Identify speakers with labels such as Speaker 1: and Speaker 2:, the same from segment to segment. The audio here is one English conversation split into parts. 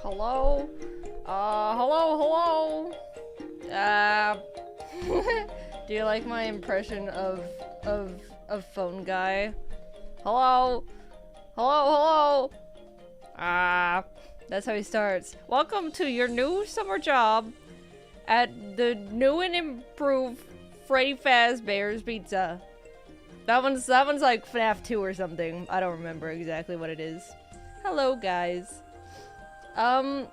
Speaker 1: Hello? Hello? Do you like my impression of phone guy? Hello? Hello? That's how he starts. Welcome to your new summer job at the new and improved Freddy Fazbear's Pizza. That one's like FNAF 2 or something. I don't remember exactly what it is. Hello, guys. Was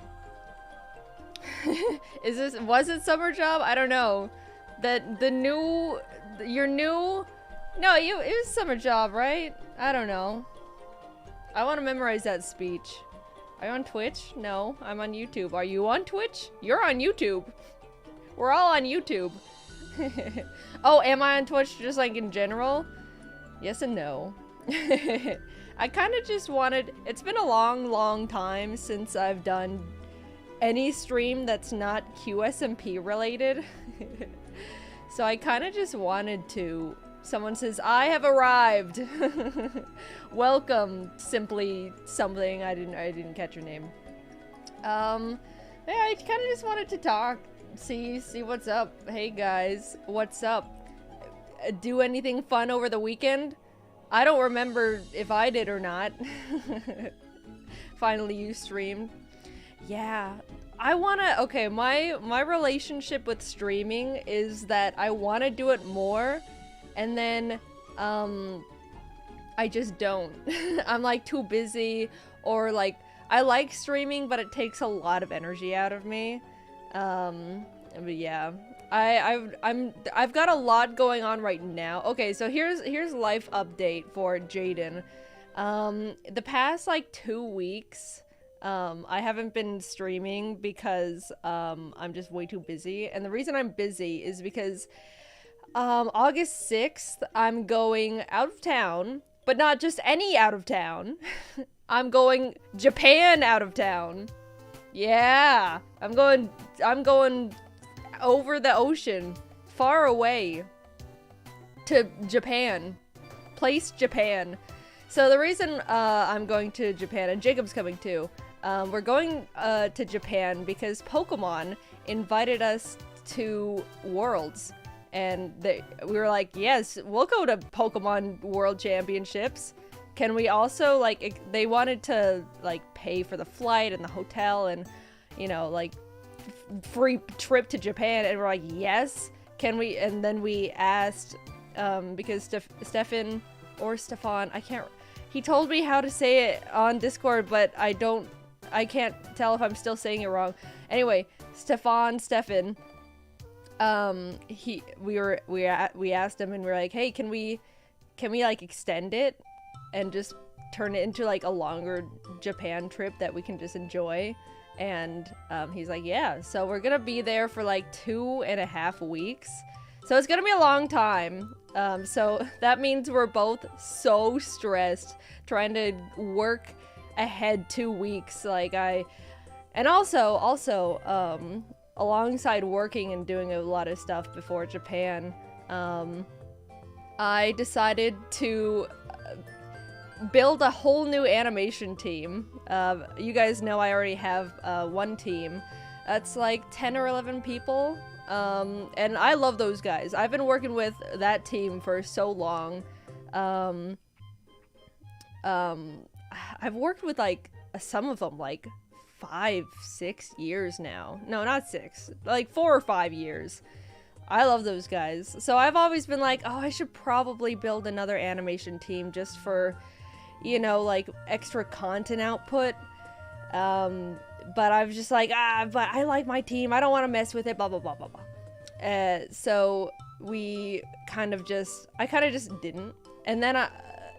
Speaker 1: it summer job? I don't know. No, it was summer job, right? I don't know. I want to memorize that speech. Are you on Twitch? No, I'm on YouTube. Are you on Twitch? You're on YouTube. We're all on YouTube. Oh, am I on Twitch just like in general? Yes and no. I kind of just wanted... It's been a long time since I've done any stream that's not QSMP related. So I kind of just wanted to... Someone says, I have arrived. Welcome, simply something. I didn't catch your name. Yeah, I kind of just wanted to talk. See what's up. Hey guys, what's up? Do anything fun over the weekend? I don't remember if I did or not. Finally, you streamed. Yeah, I wanna... Okay, my relationship with streaming is that I wanna do it more, and then, I just don't. I'm like too busy, or like, I like streaming, but it takes a lot of energy out of me. But yeah. I've got a lot going on right now. Okay, so here's life update for Jaiden. The past like 2 weeks, I haven't been streaming because I'm just way too busy. And the reason I'm busy is because August 6th, I'm going out of town, but not just any out of town. I'm going Japan out of town. Yeah, I'm going over the ocean, far away, to Japan. Place Japan. So the reason I'm going to Japan, and Jacob's coming too, we're going to Japan because Pokemon invited us to Worlds. And we were like, yes, we'll go to Pokemon World Championships. Can we also, like, they wanted to, like, pay for the flight and the hotel and, you know, like, free trip to Japan, and we're like, yes, can we? And then we asked, because Stefan, I can't, he told me how to say it on Discord, but I can't tell if I'm still saying it wrong. Anyway, Stefan, we asked him, and we were like, hey, can we like extend it and just turn it into like a longer Japan trip that we can just enjoy? And he's like, yeah. So we're gonna be there for like 2.5 weeks. So it's gonna be a long time. So that means we're both so stressed trying to work ahead 2 weeks. And also, alongside working and doing a lot of stuff before Japan, I decided to build a whole new animation team. You guys know I already have one team. That's like 10 or 11 people. And I love those guys. I've been working with that team for so long. I've worked with like some of them like 5-6 years now. No, not 6. Like 4 or 5 years. I love those guys. So I've always been like, oh, I should probably build another animation team just for, you know, like extra content output. But I was just like, but I like my team. I don't want to mess with it, blah, blah, blah, blah, blah. So I kind of just didn't. And then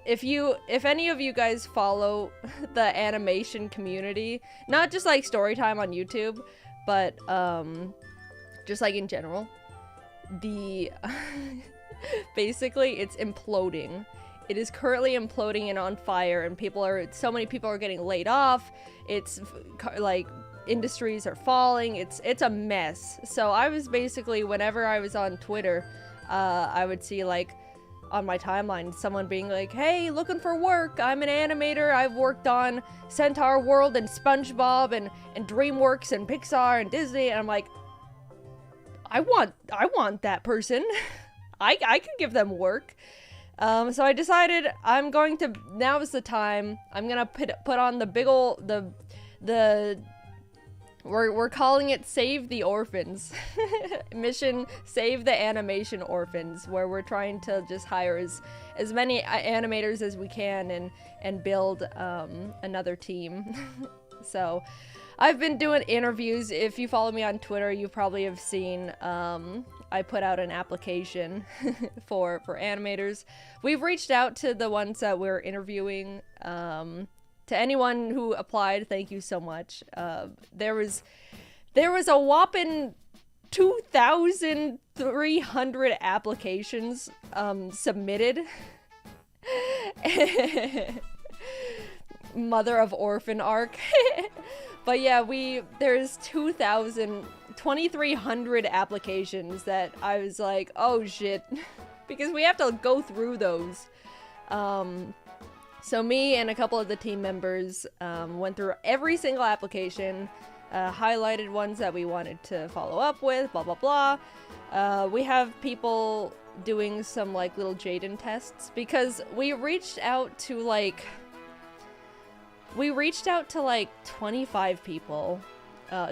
Speaker 1: if any of you guys follow the animation community, not just like Storytime on YouTube, but just like in general, basically it's imploding. It is currently imploding and on fire, and so many people are getting laid off. It's like industries are falling. It's a mess. So I was basically, whenever I was on Twitter, I would see like, on my timeline someone being like, hey, looking for work, I'm an animator, I've worked on Centaur World and SpongeBob and DreamWorks and Pixar and Disney, and I'm like, I want that person. I can give them work. So I decided I'm going to, now is the time, I'm gonna put on the big ol', we're calling it Save the Orphans. Mission Save the Animation Orphans, where we're trying to just hire as many animators as we can and build another team. So I've been doing interviews. If you follow me on Twitter, you probably have seen I put out an application for animators. We've reached out to the ones that we're interviewing. To anyone who applied, thank you so much. There was a whopping 2,300 applications submitted. Mother of Orphan arc. But yeah, there's 2,300 applications that I was like, oh shit, because we have to go through those. So me and a couple of the team members went through every single application, highlighted ones that we wanted to follow up with, blah blah blah. We have people doing some like little Jaiden tests because we reached out to like 25 people,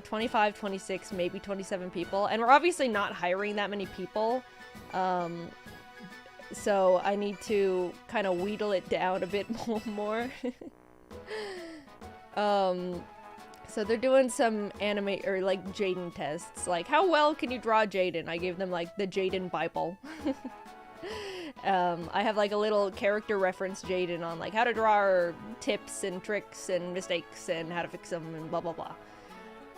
Speaker 1: 25, 26, maybe 27 people, and we're obviously not hiring that many people. So I need to kind of wheedle it down a bit more. So they're doing some anime or like Jaiden tests, like how well can you draw Jaiden? I gave them like the Jaiden Bible. I have like a little character reference Jaiden on like how to draw, or tips and tricks and mistakes and how to fix them and blah blah blah.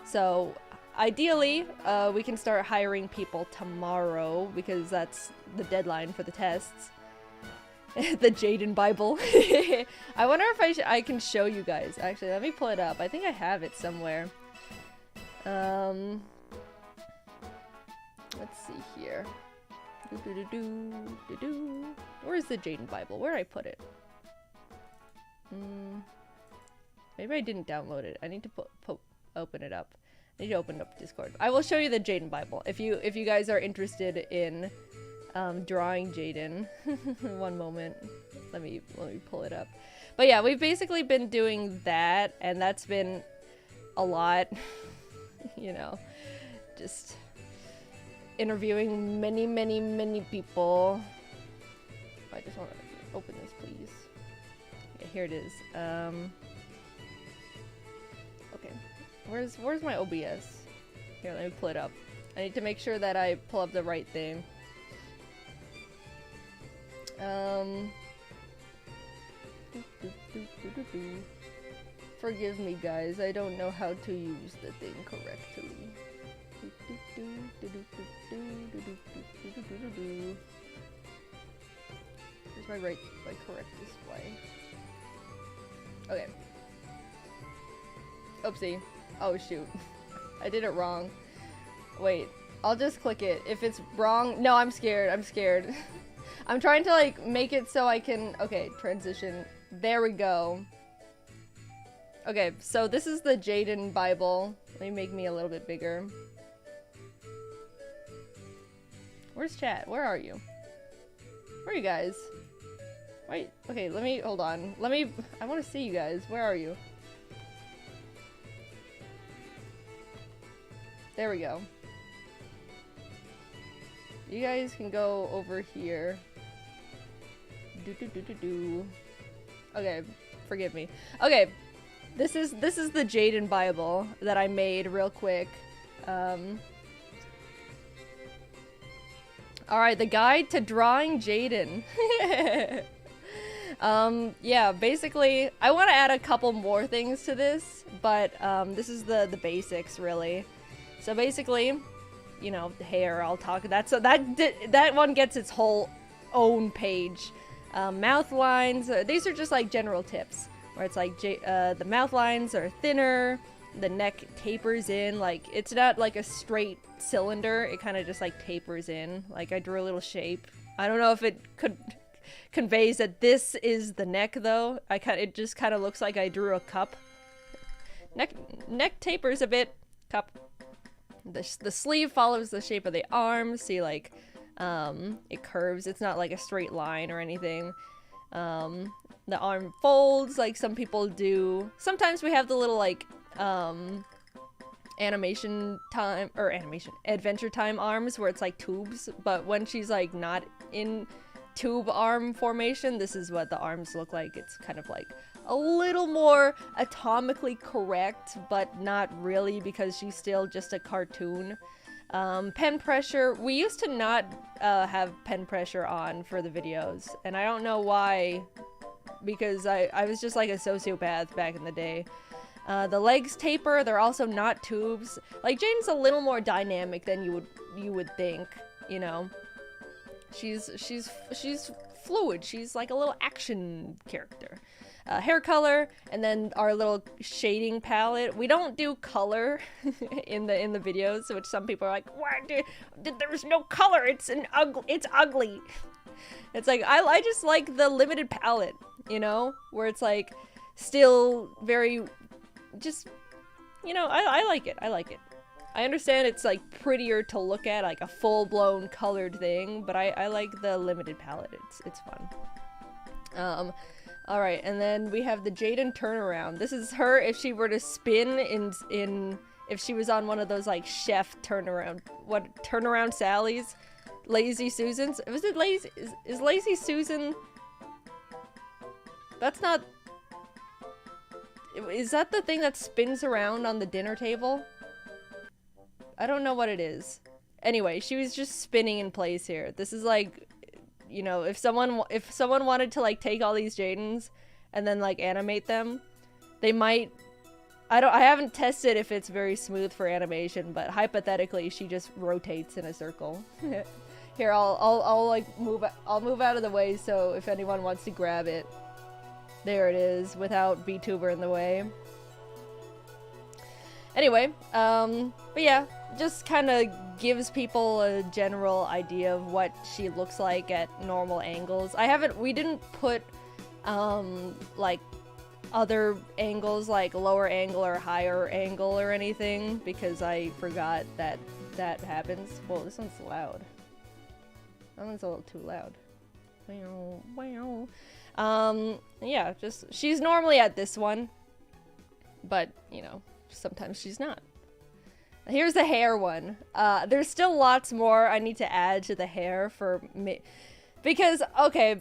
Speaker 1: So ideally, we can start hiring people tomorrow because that's the deadline for the tests. The Jaiden Bible. I wonder if I can show you guys. Actually, let me pull it up. I think I have it somewhere. Let's see here. Where's the Jaiden Bible? Where did I put it? Maybe I didn't download it. I need to open it up. I need to open up Discord. I will show you the Jaiden Bible if you guys are interested in drawing Jaiden. One moment. Let me pull it up. But yeah, we've basically been doing that, and that's been a lot. You know, just interviewing many people. I just want to open this, please. Okay, here it is. Okay, where's my OBS? Here, let me pull it up. I need to make sure that I pull up the right thing. Forgive me, guys. I don't know how to use the thing correctly. Here's my correct display. Okay. Oopsie. Oh shoot. I did it wrong. Wait. I'll just click it. If it's wrong... No, I'm scared. I'm scared. I'm trying to like make it so I can... Okay, transition. There we go. Okay, so this is the Jaiden Bible. Let me make me a little bit bigger. Where's chat? Where are you? Where are you guys? Wait, okay, hold on. I want to see you guys. Where are you? There we go. You guys can go over here. Okay, forgive me. Okay, this is the Jaiden Bible that I made real quick. Alright, the guide to drawing Jaiden. Yeah, basically, I want to add a couple more things to this, but this is the basics, really. So basically, you know, hair, I'll talk, that one gets its whole own page. Mouth lines, these are just like general tips, where it's like the mouth lines are thinner, the neck tapers in, like it's not like a straight cylinder, it kind of just like tapers in. Like I drew a little shape. I don't know if it conveys that this is the neck, though. It just kind of looks like I drew a cup. Neck tapers a bit. Cup. The sleeve follows the shape of the arm. See, like, it curves. It's not like a straight line or anything. The arm folds like some people do. Sometimes we have the little, like, Adventure Time arms where it's like tubes, but when she's like not in tube arm formation, this is what the arms look like. It's kind of like a little more atomically correct, but not really, because she's still just a cartoon. Pen pressure, we used to not have pen pressure on for the videos, and I don't know why, because I was just like a sociopath back in the day. The legs taper, they're also not tubes. Like, Jaiden's a little more dynamic than you would think, you know. She's fluid. She's like a little action character. Hair color, and then our little shading palette. We don't do color in the videos, which some people are like, "Why there's no color? It's ugly." It's like I just like the limited palette, you know, where it's like still very, just, you know, I like it. I like it. I understand it's like prettier to look at, like a full-blown colored thing, but I like the limited palette. It's fun. Alright, and then we have the Jaiden turnaround. This is her if she were to spin if she was on one of those like chef turnaround Sally's, Lazy Susans. Was it Lazy? Is Lazy Susan? That's not. Is that the thing that spins around on the dinner table? I don't know what it is. Anyway, she was just spinning in place here. This is like, you know, if someone wanted to like take all these Jaidens and then like animate them, they might. I haven't tested if it's very smooth for animation, but hypothetically, she just rotates in a circle. Here, I'll like move out of the way so if anyone wants to grab it, there it is without VTuber in the way. Anyway, but yeah, just kind of gives people a general idea of what she looks like at normal angles. We didn't put, like, other angles, like lower angle or higher angle or anything, because I forgot that that happens. Whoa, this one's loud. That one's a little too loud. Yeah, just, she's normally at this one, but, you know, sometimes she's not. Here's the hair one. There's still lots more I need to add to the hair for me. Because, okay,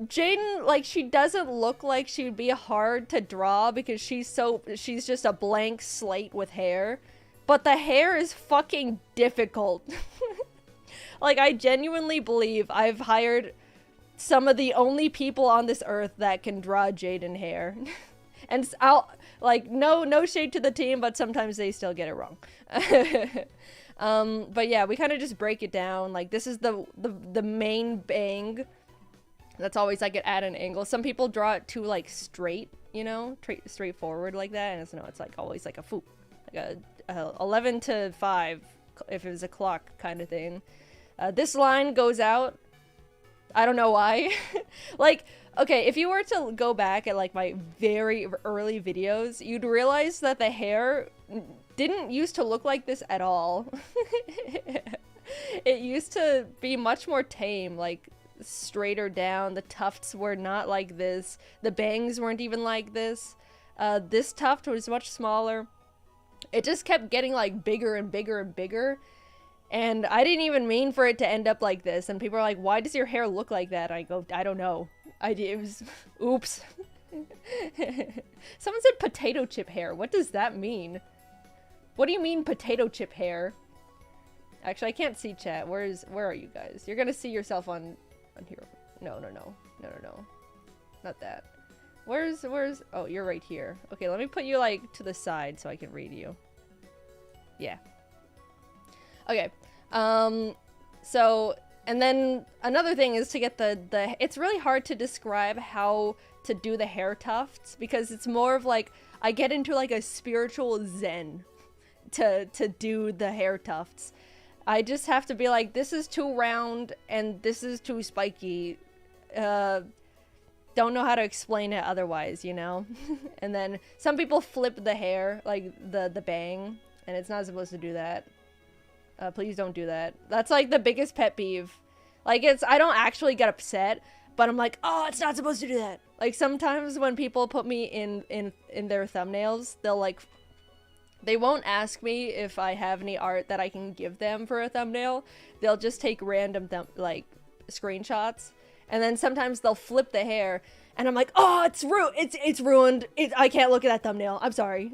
Speaker 1: Jaiden, like, she doesn't look like she would be hard to draw because she's just a blank slate with hair. But the hair is fucking difficult. Like, I genuinely believe I've hired some of the only people on this earth that can draw Jaiden hair. And I'll, like, no shade to the team, but sometimes they still get it wrong. But yeah, we kind of just break it down. Like, this is the main bang. That's always like at an angle. Some people draw it too, like, straight, you know, straightforward like that. And it's like always like a foop, like a 11 to 5 if it was a clock kind of thing. This line goes out. I don't know why. Like, okay, if you were to go back at like my very early videos, you'd realize that the hair didn't used to look like this at all. It used to be much more tame, like straighter down. The tufts were not like this. The bangs weren't even like this. This tuft was much smaller. It just kept getting like bigger and bigger and bigger. And I didn't even mean for it to end up like this. And people are like, why does your hair look like that? I go, I don't know. It was, oops. Someone said potato chip hair. What does that mean? What do you mean potato chip hair? Actually, I can't see chat. Where are you guys? You're gonna see yourself on here. No. Not that. Where's, oh, you're right here. Okay, let me put you like to the side so I can read you. Yeah. Okay, so, and then another thing is to get it's really hard to describe how to do the hair tufts, because it's more of like, I get into like a spiritual zen to do the hair tufts. I just have to be like, this is too round and this is too spiky. don't know how to explain it otherwise, you know? And then some people flip the hair, like the bang, and it's not supposed to do that. Please don't do that. That's like the biggest pet peeve. Like I don't actually get upset, but I'm like, oh, it's not supposed to do that. Like sometimes when people put me in their thumbnails, they'll like, they won't ask me if I have any art that I can give them for a thumbnail. They'll just take random like screenshots. And then sometimes they'll flip the hair, and I'm like, oh, it's ruined. I can't look at that thumbnail. I'm sorry.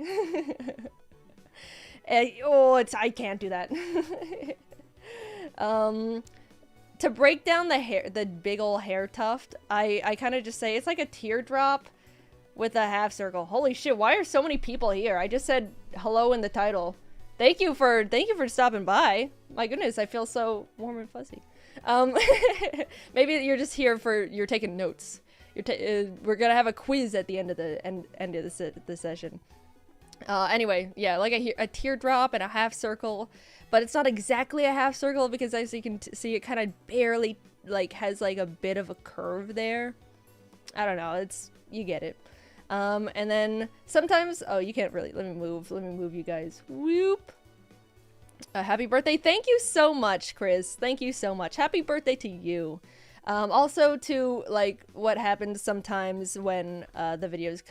Speaker 1: I can't do that. To break down the big ol' hair tuft, I kind of just say it's like a teardrop with a half circle. Holy shit, why are so many people here? I just said hello in the title. Thank you for stopping by. My goodness, I feel so warm and fuzzy. Maybe you're just here you're taking notes. We're gonna have a quiz at the end of the session. Anyway, yeah, like a teardrop and a half circle, but it's not exactly a half circle because as you can see, it kind of barely like has like a bit of a curve there. I don't know. You get it. And then sometimes, oh, you can't really. Let me move you guys. Whoop. Happy birthday. Thank you so much, Chris. Thank you so much. Happy birthday to you. Also to like what happens sometimes when the videos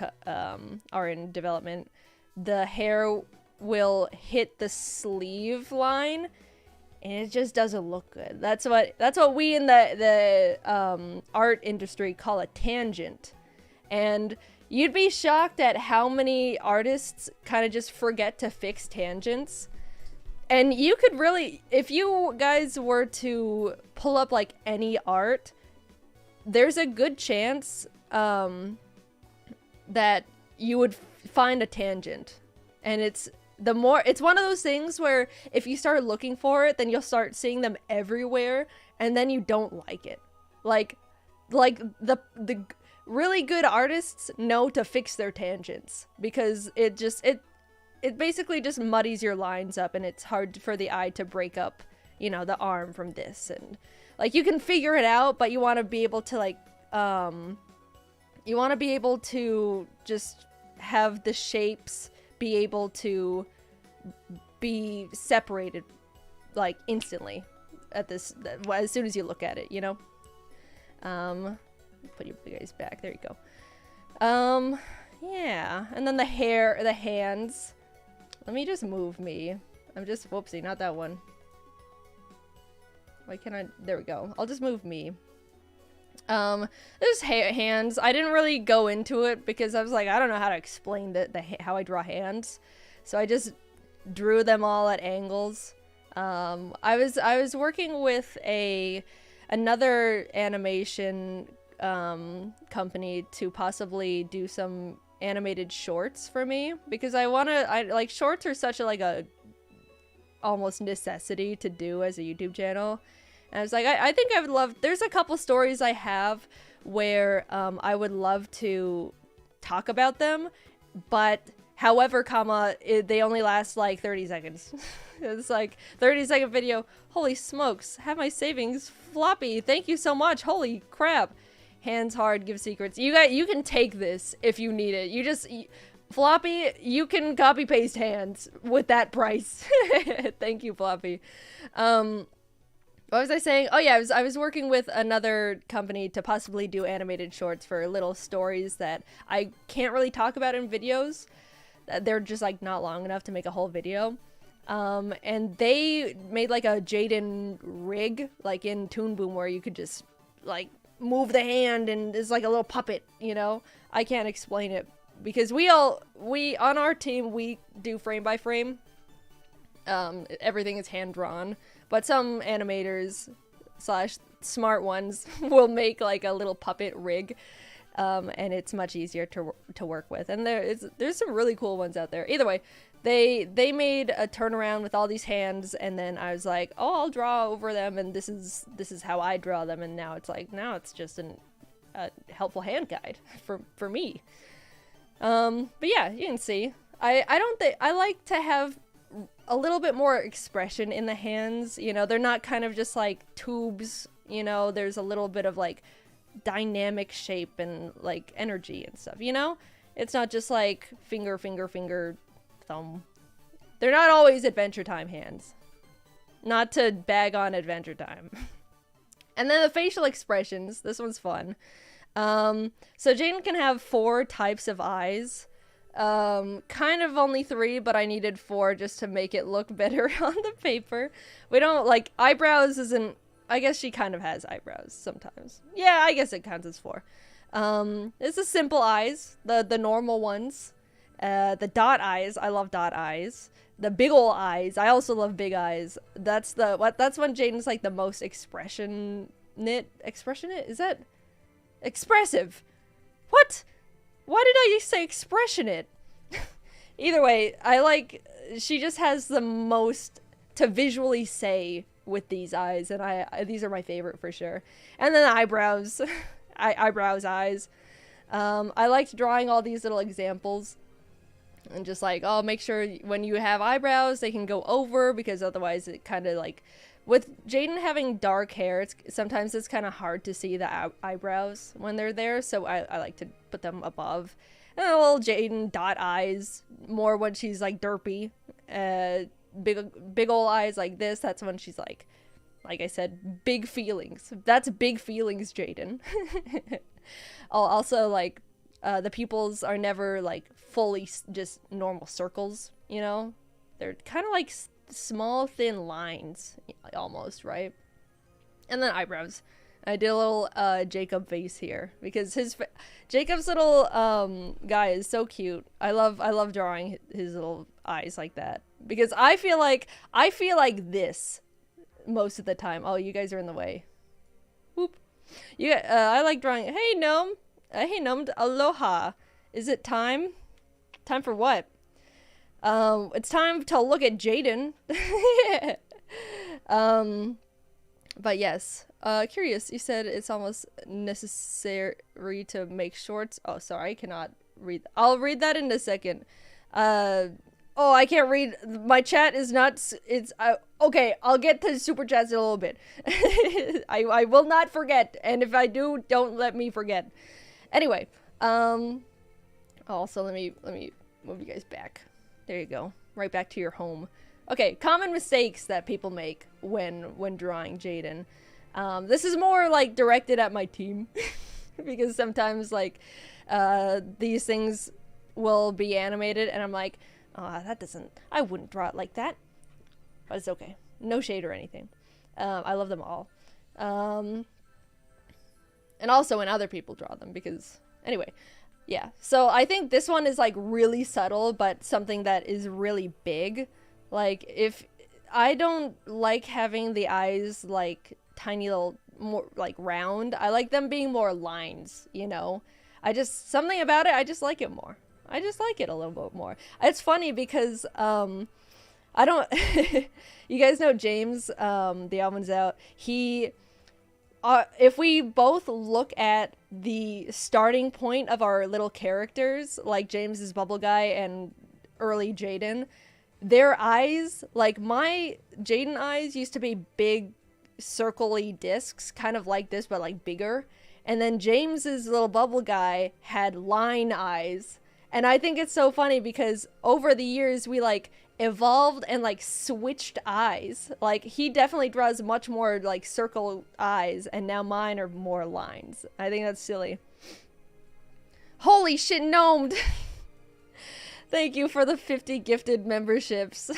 Speaker 1: are in development, the hair will hit the sleeve line and it just doesn't look good. That's what we in the art industry call a tangent. And you'd be shocked at how many artists kind of just forget to fix tangents. And you could really, if you guys were to pull up like any art, there's a good chance that you would find a tangent. And it's one of those things where if you start looking for it, then you'll start seeing them everywhere, and then you don't like it. Like the really good artists know to fix their tangents because it basically just muddies your lines up, and it's hard for the eye to break up, you know, the arm from this. And like you can figure it out, but you want to be able to like you want to be able to just have the shapes be able to be separated like instantly at this as soon as you look at it, you know. Put you guys back. There you go. Yeah, and then the hands. Let me just move me. I'm just, whoopsie, not that one. Why can't I? There we go. I'll just move me. There's hands. I didn't really go into it because I was like, I don't know how to explain how I draw hands. So I just drew them all at angles. I was working with another animation company to possibly do some animated shorts for me because I like shorts are such a almost necessity to do as a YouTube channel. And I was like, I think I would love, there's a couple stories I have where I would love to talk about them, but however, they only last like 30 seconds. It's like 30-second video. Holy smokes, have my savings floppy. Thank you so much. Holy crap. Hands hard, give secrets. You can take this if you need it. Floppy, you can copy paste hands with that price. Thank you, Floppy. What was I saying? Oh yeah, I was working with another company to possibly do animated shorts for little stories that I can't really talk about in videos. They're just like not long enough to make a whole video. And they made like a Jaiden rig, like in Toon Boom, where you could just like move the hand and it's like a little puppet, you know? I can't explain it because we on our team, we do frame by frame. Everything is hand drawn, but some animators / smart ones will make like a little puppet rig. And it's much easier to work with. And there's some really cool ones out there. Either way, they made a turnaround with all these hands, and then I was like, oh, I'll draw over them, and this is how I draw them. And now it's just a helpful hand guide for me. But yeah, you can see. I like to have a little bit more expression in the hands. You know, they're not kind of just like tubes. You know, there's a little bit of like dynamic shape and like energy and stuff, you know? It's not just like finger, finger, finger, thumb. They're not always Adventure Time hands. Not to bag on Adventure Time. And then the facial expressions. This one's fun. So Jaiden can have 4 types of eyes. Kind of only 3, but I needed 4 just to make it look better on the paper. We don't, like, eyebrows isn't... I guess she kind of has eyebrows sometimes. Yeah, I guess it counts as 4. It's the simple eyes. The normal ones. The dot eyes. I love dot eyes. The big ol' eyes. I also love big eyes. That's when Jaiden's like the most expressionate? Is that expressive? What? Why did I say expressionate? Either way, she just has the most to visually say with these eyes, and these are my favorite for sure. And then the eyebrows. Eyes. I liked drawing all these little examples. And just like, oh, make sure when you have eyebrows, they can go over, because otherwise it kind of like... With Jaiden having dark hair, sometimes it's kind of hard to see the eyebrows when they're there, so I like to put them above. And a little Jaiden dot eyes, more when she's like derpy. Big ol' eyes like this, that's when she's like I said, big feelings. That's big feelings, Jaiden. Also, like, the pupils are never like fully just normal circles, you know? They're kind of like small thin lines almost, right? And then eyebrows. I did a little Jacob face here because Jacob's little guy is so cute. I love drawing his little eyes like that because I feel like this most of the time. Oh, you guys are in the way. Whoop. I like drawing. Hey gnome. Hey gnome. Aloha. Is it time? Time for what? It's time to look at Jaiden. But yes. Curious, you said it's almost necessary to make shorts. Oh, sorry, I cannot read. I'll read that in a second. Oh, I can't read. My chat is not, okay, I'll get to super chats in a little bit. I will not forget, and if I do, don't let me forget. Anyway, also let me move you guys back. There you go. Right back to your home. Okay, common mistakes that people make when drawing Jaiden. This is more like directed at my team because sometimes like these things will be animated and I'm like, oh, I wouldn't draw it like that, but it's okay. No shade or anything. I love them all. And also when other people draw them because anyway, yeah. So I think this one is like really subtle, but something that is really big. Like if I don't like having the eyes like tiny little more like round. I like them being more lines, you know. Something about it, I just like it more. I just like it a little bit more. It's funny because I don't you guys know James, the album's out. He if we both look at the starting point of our little characters, like James's Bubble Guy and early Jaiden, their eyes, like my Jaiden eyes used to be big circle-y discs, kind of like this, but like bigger. And then James's little Bubble Guy had line eyes. And I think it's so funny because over the years we like evolved and like switched eyes. Like he definitely draws much more like circle eyes and now mine are more lines. I think that's silly. Holy shit, gnomed! Thank you for the 50 gifted memberships.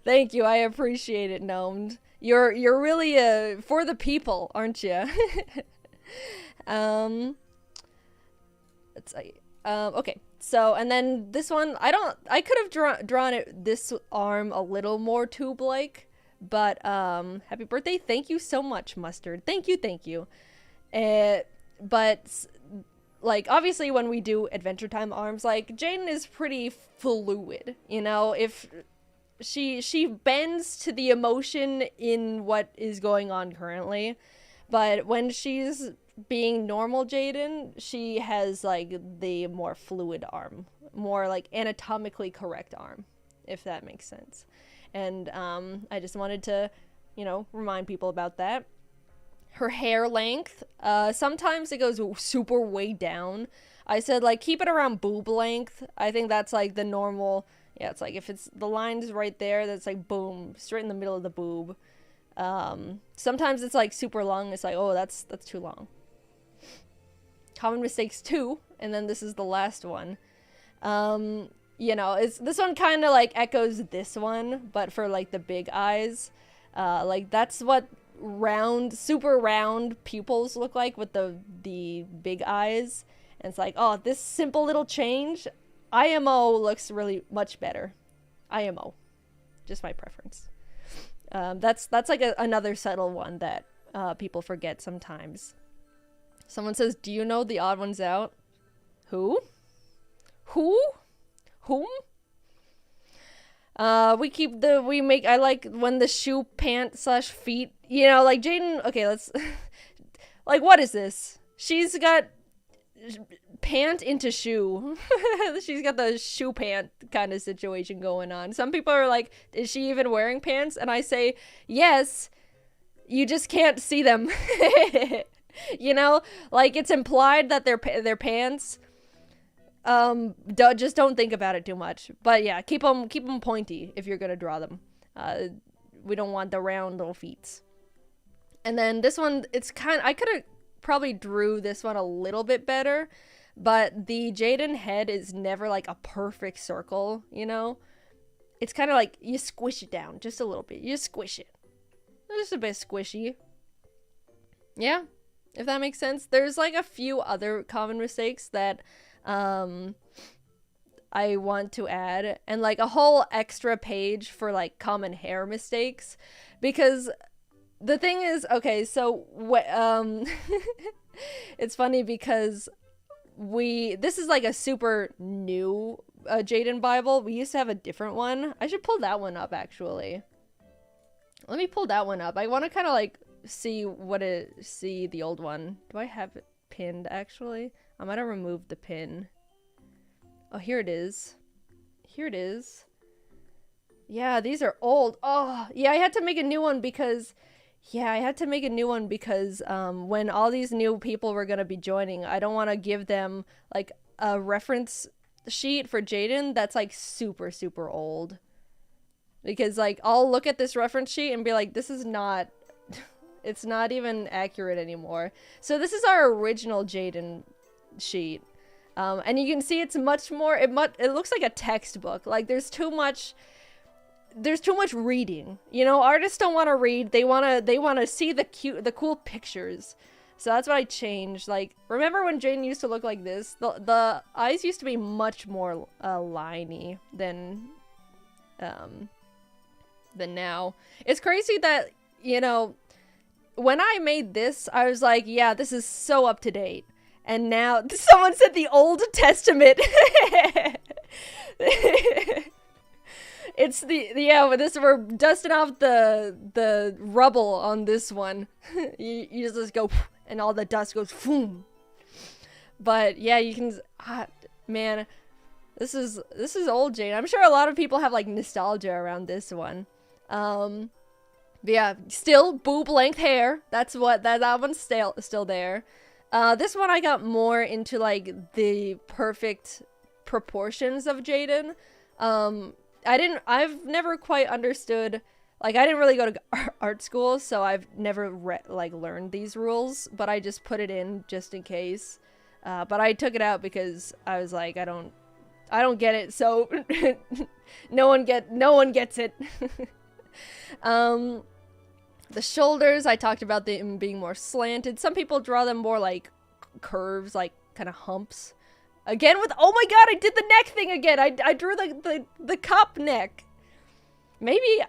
Speaker 1: Thank you, I appreciate it, gnomed. You're really for the people, aren't you? Let's see. Okay, so and then this one, I could have drawn it this arm a little more tube-like, but happy birthday! Thank you so much, Mustard. Thank you. But like obviously when we do Adventure Time arms, like Jaiden is pretty fluid, you know. If she bends to the emotion in what is going on currently, but when she's being normal Jaiden, she has like the more fluid arm, more like anatomically correct arm, if that makes sense. And I just wanted to, you know, remind people about that. her hair length. Sometimes it goes super way down. I said, like, keep it around boob length. I think that's, like, the normal. Yeah, it's like, if it's the line's right there, that's, like, boom, straight in the middle of the boob. Sometimes it's, like, super long. It's like, oh, that's too long. Common mistakes 2, and then this is the last one. You know, this one kind of, like, echoes this one, but for, like, the big eyes. Like, that's what super round pupils look like with the big eyes. And it's like, oh, this simple little change, IMO looks really much better. IMO. Just my preference. That's like another subtle one that people forget sometimes. Someone says, do you know the odd ones out? Who? Who? Whom? I like when the shoe pant / feet, you know, like Jaiden, okay, let's, like, what is this? She's got pant into shoe. She's got the shoe pant kind of situation going on. Some people are like, is she even wearing pants? And I say, yes, you just can't see them. You know, like, it's implied that they're pants. Just don't think about it too much. But yeah, keep them pointy if you're gonna draw them. We don't want the round little feet. And then this one, I could have probably drew this one a little bit better, but the Jaiden head is never like a perfect circle, you know? It's kind of like you squish it down just a little bit. You squish it. Just a bit squishy. Yeah, if that makes sense. There's like a few other common mistakes that I want to add, and like a whole extra page for like common hair mistakes, because the thing is, okay, so it's funny because this is like a super new Jaiden Bible. We used to have a different one. I should pull that one up, actually. Let me pull that one up. I want to kind of like see the old one. Do I have it pinned, actually? I might have removed the pin. Oh, here it is. Here it is. Yeah, these are old. Oh, yeah, I had to make a new one because when all these new people were going to be joining, I don't want to give them like a reference sheet for Jaiden that's like super, super old. Because like, I'll look at this reference sheet and be like, this is not, it's not even accurate anymore. So this is our original Jaiden sheet. And you can see it's much more, it looks like a textbook. Like there's too much reading. You know, artists don't want to read. They want to see the cool pictures. So that's what I changed. Like, remember when Jaiden used to look like this? The eyes used to be much more liney than now. It's crazy that, you know, when I made this, I was like, yeah, this is so up to date. And now someone said the Old Testament. It's we're dusting off the rubble on this one. you just go, and all the dust goes boom. But yeah, you can, man, this is old Jaiden. I'm sure a lot of people have like nostalgia around this one. But yeah, still boob length hair. That's what that one's still there. This one I got more into like the perfect proportions of Jaiden. I've never quite understood, like, I didn't really go to art school, so I've never learned these rules, but I just put it in just in case. But I took it out because I was like, I don't get it, so no one gets it. The shoulders, I talked about them being more slanted. Some people draw them more like curves, like kind of humps. Again with, oh my god, I did the neck thing again. I drew the cup neck. Maybe,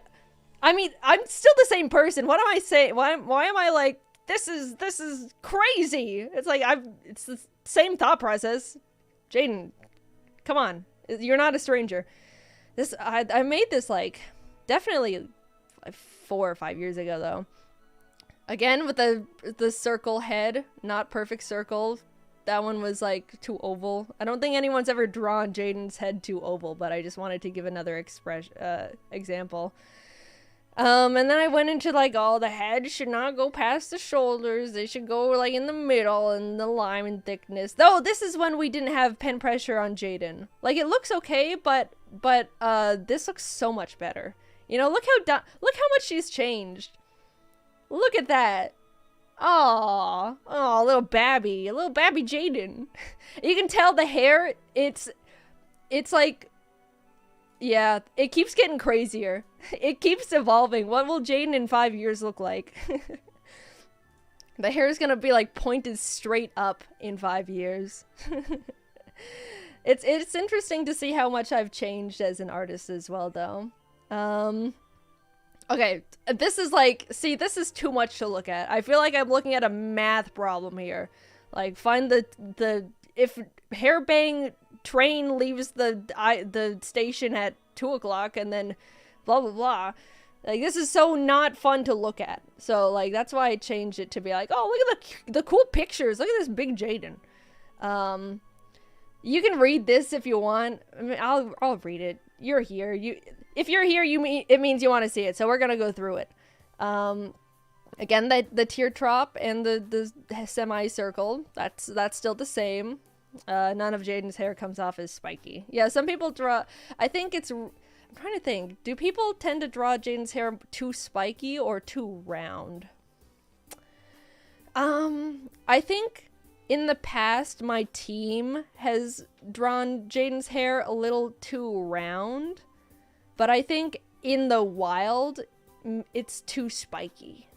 Speaker 1: I mean, I'm still the same person. What am I saying? Why am I like, this is crazy? It's like, it's the same thought process. Jaiden, come on. You're not a stranger. I made this like, definitely 4 or 5 years ago though. Again with the circle head, not perfect circle. That one was like too oval. I don't think anyone's ever drawn Jaiden's head too oval, but I just wanted to give another example. And then I went into like, oh, the head should not go past the shoulders. They should go like in the middle and the line and thickness. Though this is when we didn't have pen pressure on Jaiden. Like it looks okay, but this looks so much better. You know, look how much she's changed. Look at that. Aww. Oh, little babby Jaiden. You can tell the hair, it's like, yeah, it keeps getting crazier. It keeps evolving. What will Jaiden in 5 years look like? The hair is gonna be like pointed straight up in 5 years. It's interesting to see how much I've changed as an artist as well, though. Okay, this is like, see, this is too much to look at. I feel like I'm looking at a math problem here. Like, find if hairbang train leaves the station at 2 o'clock and then blah blah blah. Like, this is so not fun to look at. So like that's why I changed it to be like, oh, look at the cool pictures. Look at this big Jaiden. You can read this if you want. I mean, I'll read it. You're here. If you're here, it means you want to see it. So we're gonna go through it. Again, the teardrop and the semicircle. That's still the same. None of Jaiden's hair comes off as spiky. Yeah, some people draw. I think it's. I'm trying to think. Do people tend to draw Jaiden's hair too spiky or too round? I think in the past my team has drawn Jaiden's hair a little too round, but I think in the wild it's too spiky.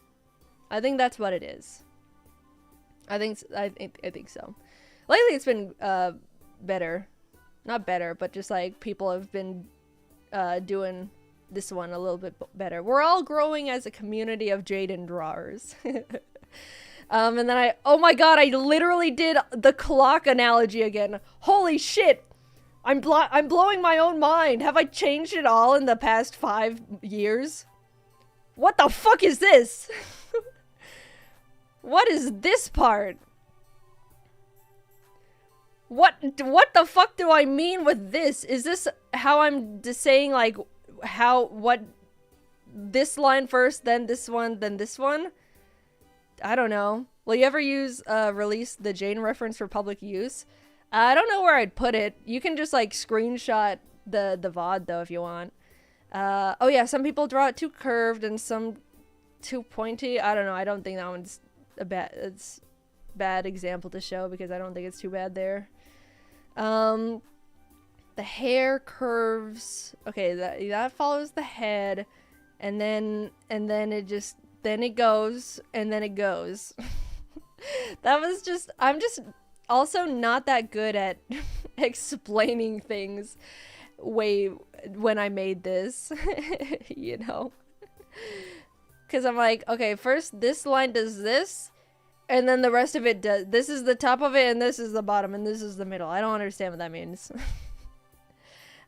Speaker 1: I think that's what it is. I think so. Lately it's been better. Not better, but just like people have been doing this one a little bit better. We're all growing as a community of Jaiden drawers. And then oh my god, I literally did the clock analogy again. Holy shit! I'm blowing my own mind. Have I changed it all in the past 5 years? What the fuck is this? What is this part? What the fuck do I mean with this? Is this how I'm just saying, like, what this line first, then this one, then this one? I don't know. Will you ever release the Jaiden reference for public use? I don't know where I'd put it. You can just like screenshot the VOD though if you want. Oh yeah, some people draw it too curved and some too pointy. I don't know. I don't think that one's it's bad example to show because I don't think it's too bad there. The hair curves. Okay, that follows the head, and then it goes, and then it goes. I'm just also not that good at explaining things when I made this, you know? Because I'm like, okay, first this line does this, and then the rest of it does. This is the top of it, and this is the bottom, and this is the middle. I don't understand what that means.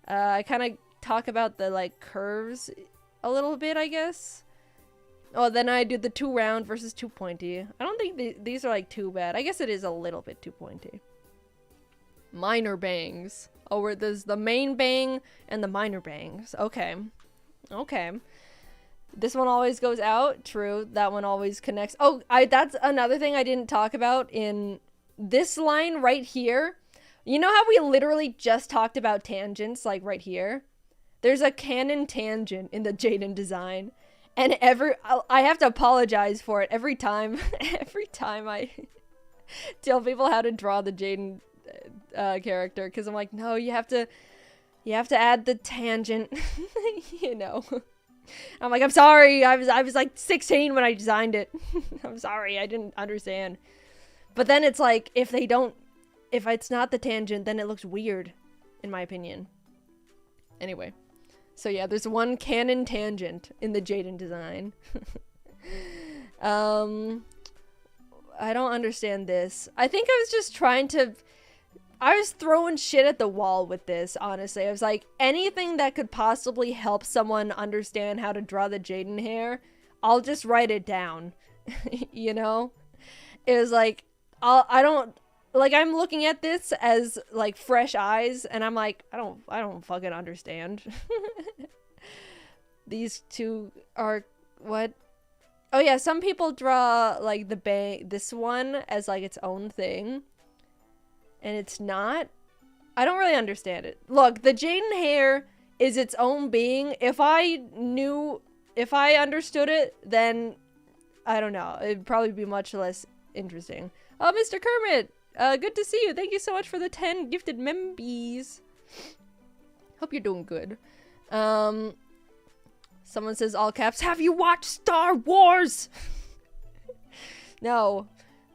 Speaker 1: I kind of talk about the, like, curves a little bit, I guess. Oh, then I do the too round versus too pointy. I don't think these are, like, too bad. I guess it is a little bit too pointy. Minor bangs. Oh, where there's the main bang and the minor bangs. Okay. Okay. This one always goes out. True. That one always connects. Oh, that's another thing I didn't talk about in this line right here. You know how we literally just talked about tangents, like right here? There's a canon tangent in the Jaiden design. And I have to apologize for it every time. Every time I tell people how to draw the Jaiden character, because I'm like, no, you have to add the tangent. You know. I'm like, I'm sorry. I was like 16 when I designed it. I'm sorry. I didn't understand. But then it's like, if it's not the tangent, then it looks weird, in my opinion. Anyway. So yeah, there's one canon tangent in the Jaiden design. I don't understand this. I think I was just I was throwing shit at the wall with this, honestly. I was like, anything that could possibly help someone understand how to draw the Jaiden hair, I'll just write it down. You know? It was like, I'm looking at this as, like, fresh eyes, and I'm like, I don't fucking understand. these two are what? Oh yeah, some people draw like this one as like its own thing, and it's not. I don't really understand it. Look, the Jaiden hair is its own being. If I understood it, then I don't know. It'd probably be much less interesting. Oh, Mr. Kermit, good to see you. Thank you so much for the 10 gifted membies. Hope you're doing good. Someone says all caps, have you watched Star Wars? No.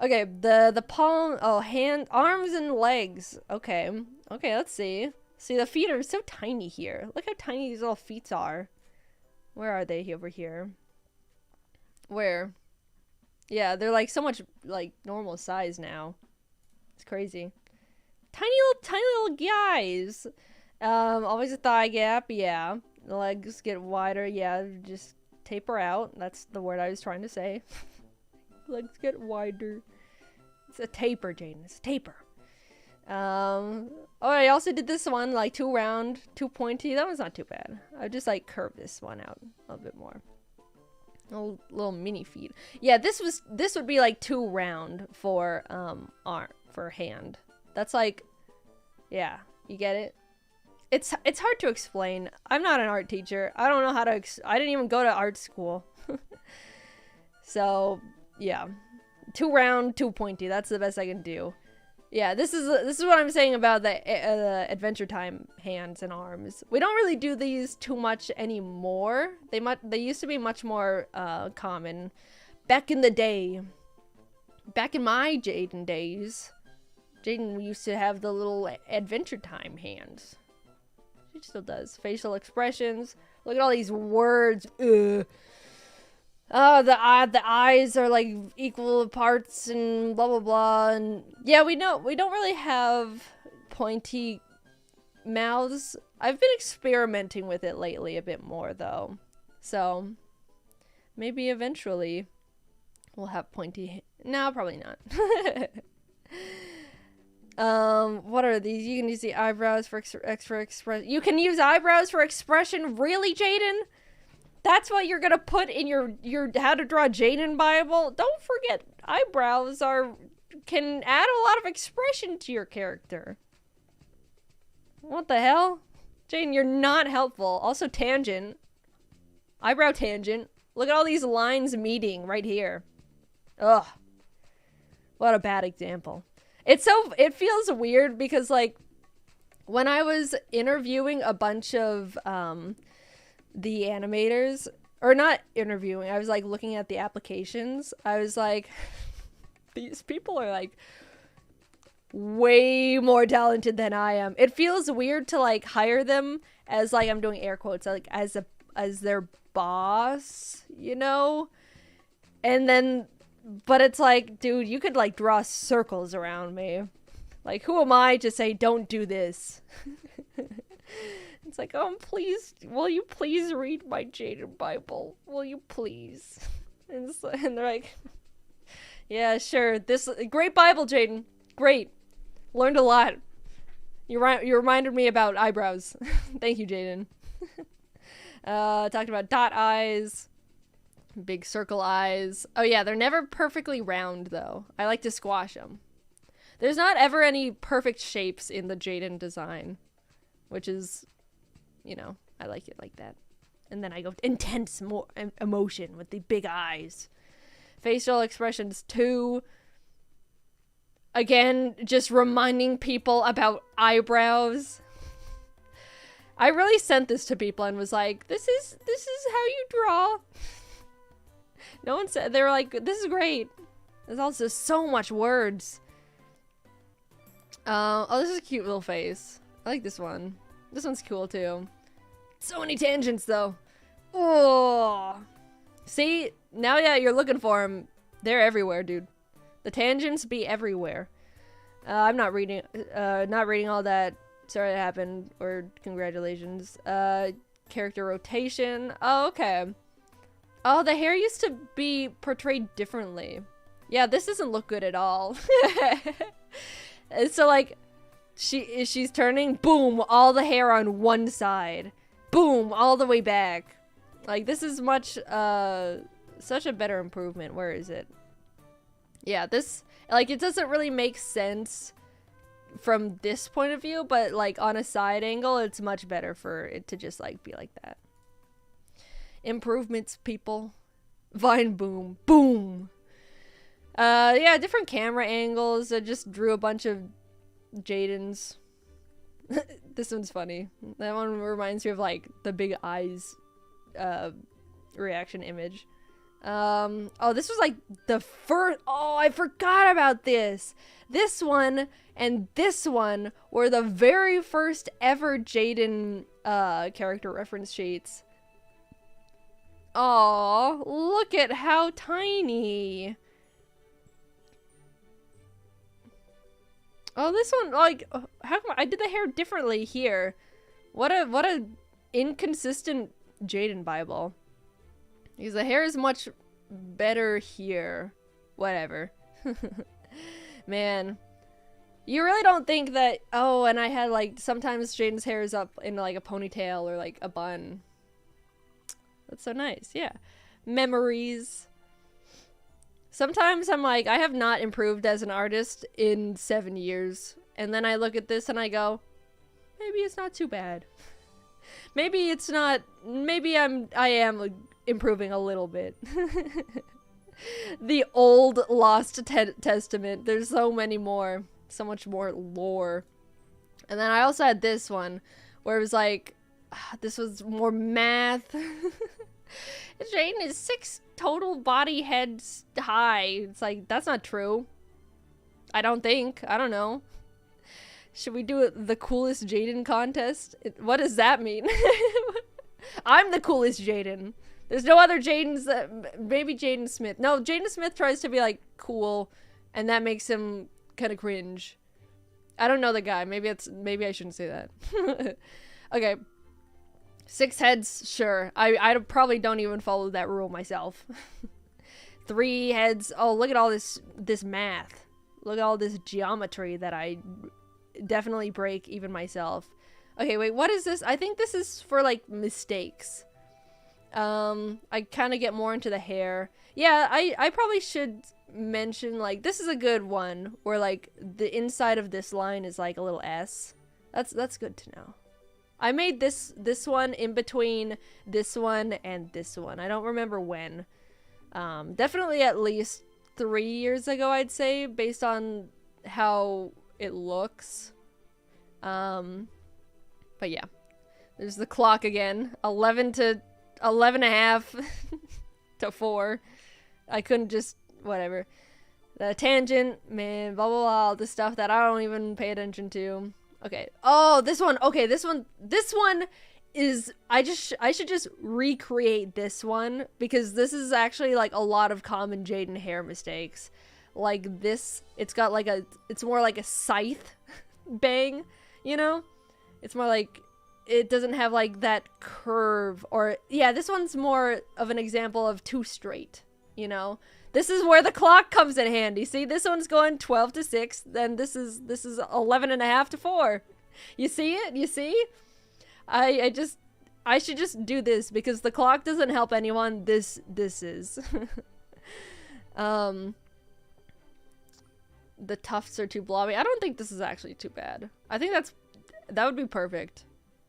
Speaker 1: Okay, the palm, oh, hand, arms and legs. Okay. Okay, let's see. See, the feet are so tiny here. Look how tiny these little feet are. Where are they over here? Where? Yeah, they're like so much like normal size now. It's crazy. Tiny little guys. Always a thigh gap, yeah. The legs get wider, yeah, just taper out. That's the word I was trying to say. Legs get wider. It's a taper, Jaiden. It's a taper. Oh, I also did this one, like 2 round, 2 pointy. That one's not too bad. I just like curve this one out a little bit more. Little mini feet. Yeah, this would be like 2 round for arm for hand. That's like, yeah, you get it. It's hard to explain. I'm not an art teacher. I don't know how to. I didn't even go to art school. So yeah, 2 round, 2 pointy. That's the best I can do. Yeah, this is what I'm saying about the Adventure Time hands and arms. We don't really do these too much anymore. They used to be much more common back in the day. Back in my Jaiden days, Jaiden used to have the little Adventure Time hands. She still does. Facial expressions. Look at all these words. Ugh. Oh, the eyes are like equal parts and blah blah blah. And yeah, we don't really have pointy mouths. I've been experimenting with it lately a bit more though, so maybe eventually we'll have pointy. No, probably not. What are these? You can use the eyebrows for expression. You can use eyebrows for expression. Really, Jaiden? That's what you're gonna put in your how to draw Jaiden Bible? Don't forget, eyebrows can add a lot of expression to your character. What the hell? Jaiden, you're not helpful. Also, tangent. Eyebrow tangent. Look at all these lines meeting right here. Ugh. What a bad example. It feels weird because, like, when I was interviewing a bunch of, the animators, or not interviewing, I was, like, looking at the applications, I was like, these people are, like, way more talented than I am. It feels weird to, like, hire them as, like, I'm doing air quotes, like, as their boss, you know? And then, but it's like, dude, you could, like, draw circles around me. Like, who am I to say, don't do this? It's like, oh, please, will you please read my Jaiden Bible? Will you please? And they're like, yeah, sure. This great Bible, Jaiden. Great. Learned a lot. You reminded me about eyebrows. Thank you, Jaiden. Talked about dot eyes. Big circle eyes. Oh yeah, they're never perfectly round though. I like to squash them. There's not ever any perfect shapes in the Jaiden design, which is, you know, I like it like that. And then I go intense more emotion with the big eyes. Facial expressions too. Again, just reminding people about eyebrows. I really sent this to people and was like, this is how you draw. No one said, they were like, this is great. There's also so much words. Oh, this is a cute little face. I like this one. This one's cool too. So many tangents though. Oh, see, now yeah, you're looking for them. They're everywhere, dude. The tangents be everywhere. I'm not reading all that. Sorry that happened, or congratulations. Character rotation. Oh, okay. Oh, the hair used to be portrayed differently. Yeah, this doesn't look good at all. So like, she's turning, boom, all the hair on one side. Boom, all the way back. Like, this is much, such a better improvement. Where is it? Yeah, this, like, it doesn't really make sense from this point of view, but, like, on a side angle, it's much better for it to just, like, be like that. Improvements, people. Vine boom. Boom! Yeah, different camera angles. I just drew a bunch of Jaidens. This one's funny. That one reminds me of, like, the big eyes, reaction image. Oh, this was, like, the first- oh, I forgot about this! This one and this one were the very first ever Jaiden, character reference sheets. Aw, look at how tiny! Oh, this one, like, how come I did the hair differently here? What a inconsistent Jaiden Bible. Because the hair is much better here. Whatever. Man. You really don't think that, oh, and I had, like, sometimes Jaiden's hair is up in, like, a ponytail or, like, a bun. That's so nice, yeah. Memories. Sometimes I'm like, I have not improved as an artist in 7 years. And then I look at this and I go, maybe it's not too bad. Maybe it's not, maybe I am improving a little bit. The old Lost Testament. There's so many more. So much more lore. And then I also had this one where it was like, this was more math. Jaiden is 6 total body heads high. It's like, that's not true. I don't think. I don't know. Should we do the coolest Jaiden contest? What does that mean? I'm the coolest Jaiden. There's no other Jaidens that... Maybe Jaiden Smith. No, Jaiden Smith tries to be, like, cool, and that makes him kind of cringe. I don't know the guy. Maybe I shouldn't say that. Okay. 6 heads, sure. I probably don't even follow that rule myself. 3 heads. Oh, look at all this math. Look at all this geometry that I definitely break even myself. Okay, wait, what is this? I think this is for, like, mistakes. I kind of get more into the hair. Yeah, I probably should mention, like, this is a good one where, like, the inside of this line is, like, a little S. That's good to know. I made this one in between this one and this one. I don't remember when. Definitely at least 3 years ago, I'd say, based on how it looks. But yeah. There's the clock again. 11 to 11 and a half to 4. I couldn't just, whatever. The tangent, man, blah, blah, blah, all the stuff that I don't even pay attention to. Okay. Oh, this one. Okay, this one is, I should just recreate this one because this is actually like a lot of common Jaiden hair mistakes. Like this, it's got like it's more like a scythe bang, you know? It's more like, it doesn't have like that curve or, yeah, this one's more of an example of too straight, you know? This is where the clock comes in handy. See, this one's going 12 to 6, then this is 11 and a half to 4. You see it? You see? I should just do this because the clock doesn't help anyone. This is. The tufts are too blobby. I don't think this is actually too bad. I think that would be perfect.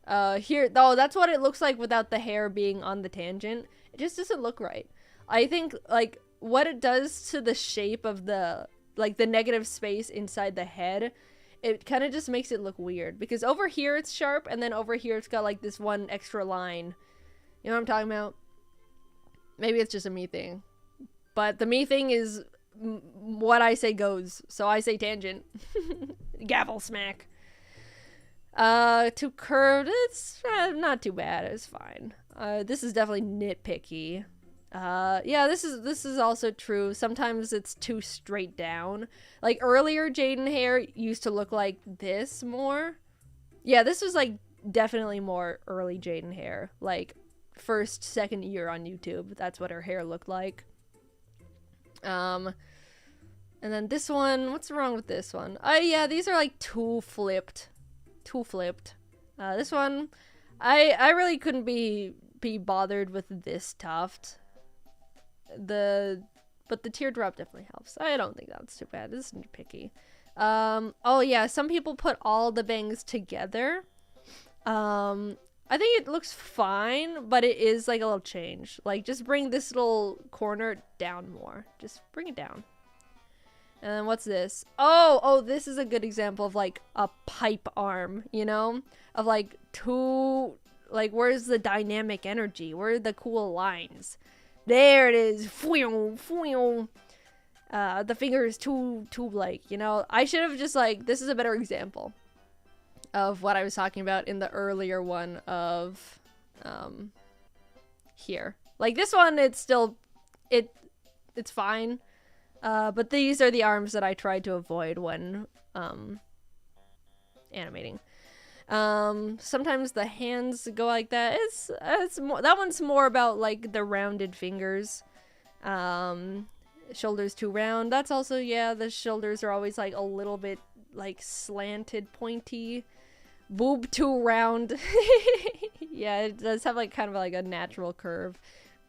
Speaker 1: Here, though, that's what it looks like without the hair being on the tangent. It just doesn't look right. I think, like, what it does to the shape of the, like, the negative space inside the head, it kind of just makes it look weird. Because over here it's sharp, and then over here it's got, like, this one extra line. You know what I'm talking about? Maybe it's just a me thing. But the me thing is what I say goes. So I say tangent. Gavel smack. Too curved, it's not too bad, it's fine. This is definitely nitpicky. Yeah, this is also true. Sometimes it's too straight down. Like, earlier Jaiden hair used to look like this more. Yeah, this was, like, definitely more early Jaiden hair. Like, first, second year on YouTube, that's what her hair looked like. And then this one, what's wrong with this one? Oh, yeah, these are, like, too flipped. This one, I really couldn't be be bothered with this tuft. But the teardrop definitely helps. I don't think that's too bad. This is picky. Oh yeah, some people put all the bangs together. I think it looks fine, but it is like a little change. Like, just bring this little corner down more. Just bring it down. And then what's this? Oh, this is a good example of like a pipe arm, you know? Of like two, like, where's the dynamic energy? Where are the cool lines? There it is. The finger is tube-like, you know? I should have just like, this is a better example of what I was talking about in the earlier one of, here. Like, this one, it's still, it's fine. But these are the arms that I tried to avoid when, animating. Sometimes the hands go like that. It's more, that one's more about like the rounded fingers. Shoulders too round. That's also, yeah, the shoulders are always like a little bit like slanted, pointy. Boob too round. Yeah, it does have like kind of like a natural curve,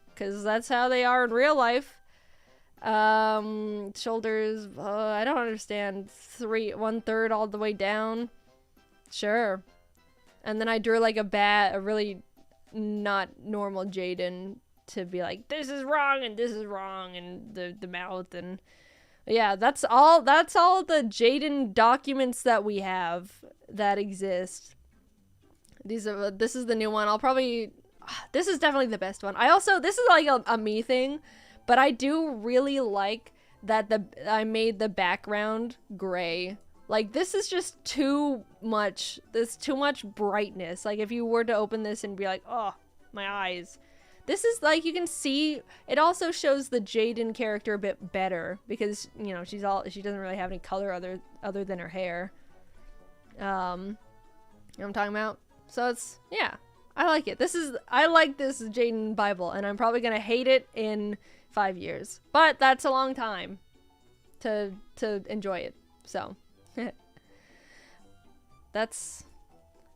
Speaker 1: because that's how they are in real life. Shoulders, I don't understand. 1/3 all the way down. Sure. And then I drew like a really not normal Jaiden to be like, this is wrong and this is wrong, and the mouth, and yeah, that's all the Jaiden documents that we have that exist. This is the new one. This is definitely the best one. This is like a me thing, but I do really like that I made the background gray. Like, this is just too much. There's too much brightness. Like, if you were to open this and be like, oh, my eyes. This is, like, you can see, it also shows the Jaiden character a bit better, because, you know, she doesn't really have any color other than her hair. You know what I'm talking about? So it's, yeah, I like it. I like this Jaiden Bible, and I'm probably gonna hate it in 5 years. But that's a long time to enjoy it, so.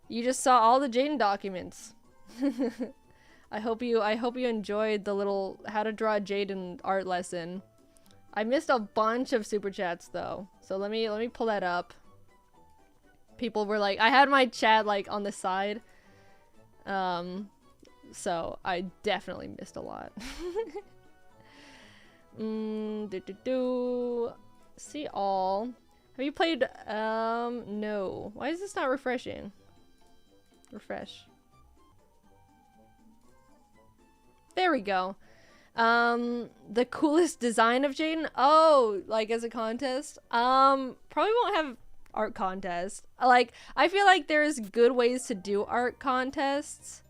Speaker 1: You just saw all the Jaiden documents. I hope you enjoyed the little how to draw Jaiden art lesson. I missed a bunch of super chats though, so let me pull that up. People were like, I had my chat like on the side, so I definitely missed a lot. See all. Have you played, no. Why is this not refreshing? Refresh. There we go. The coolest design of Jaiden? Oh, like as a contest? Probably won't have art contest. Like, I feel like there's good ways to do art contests.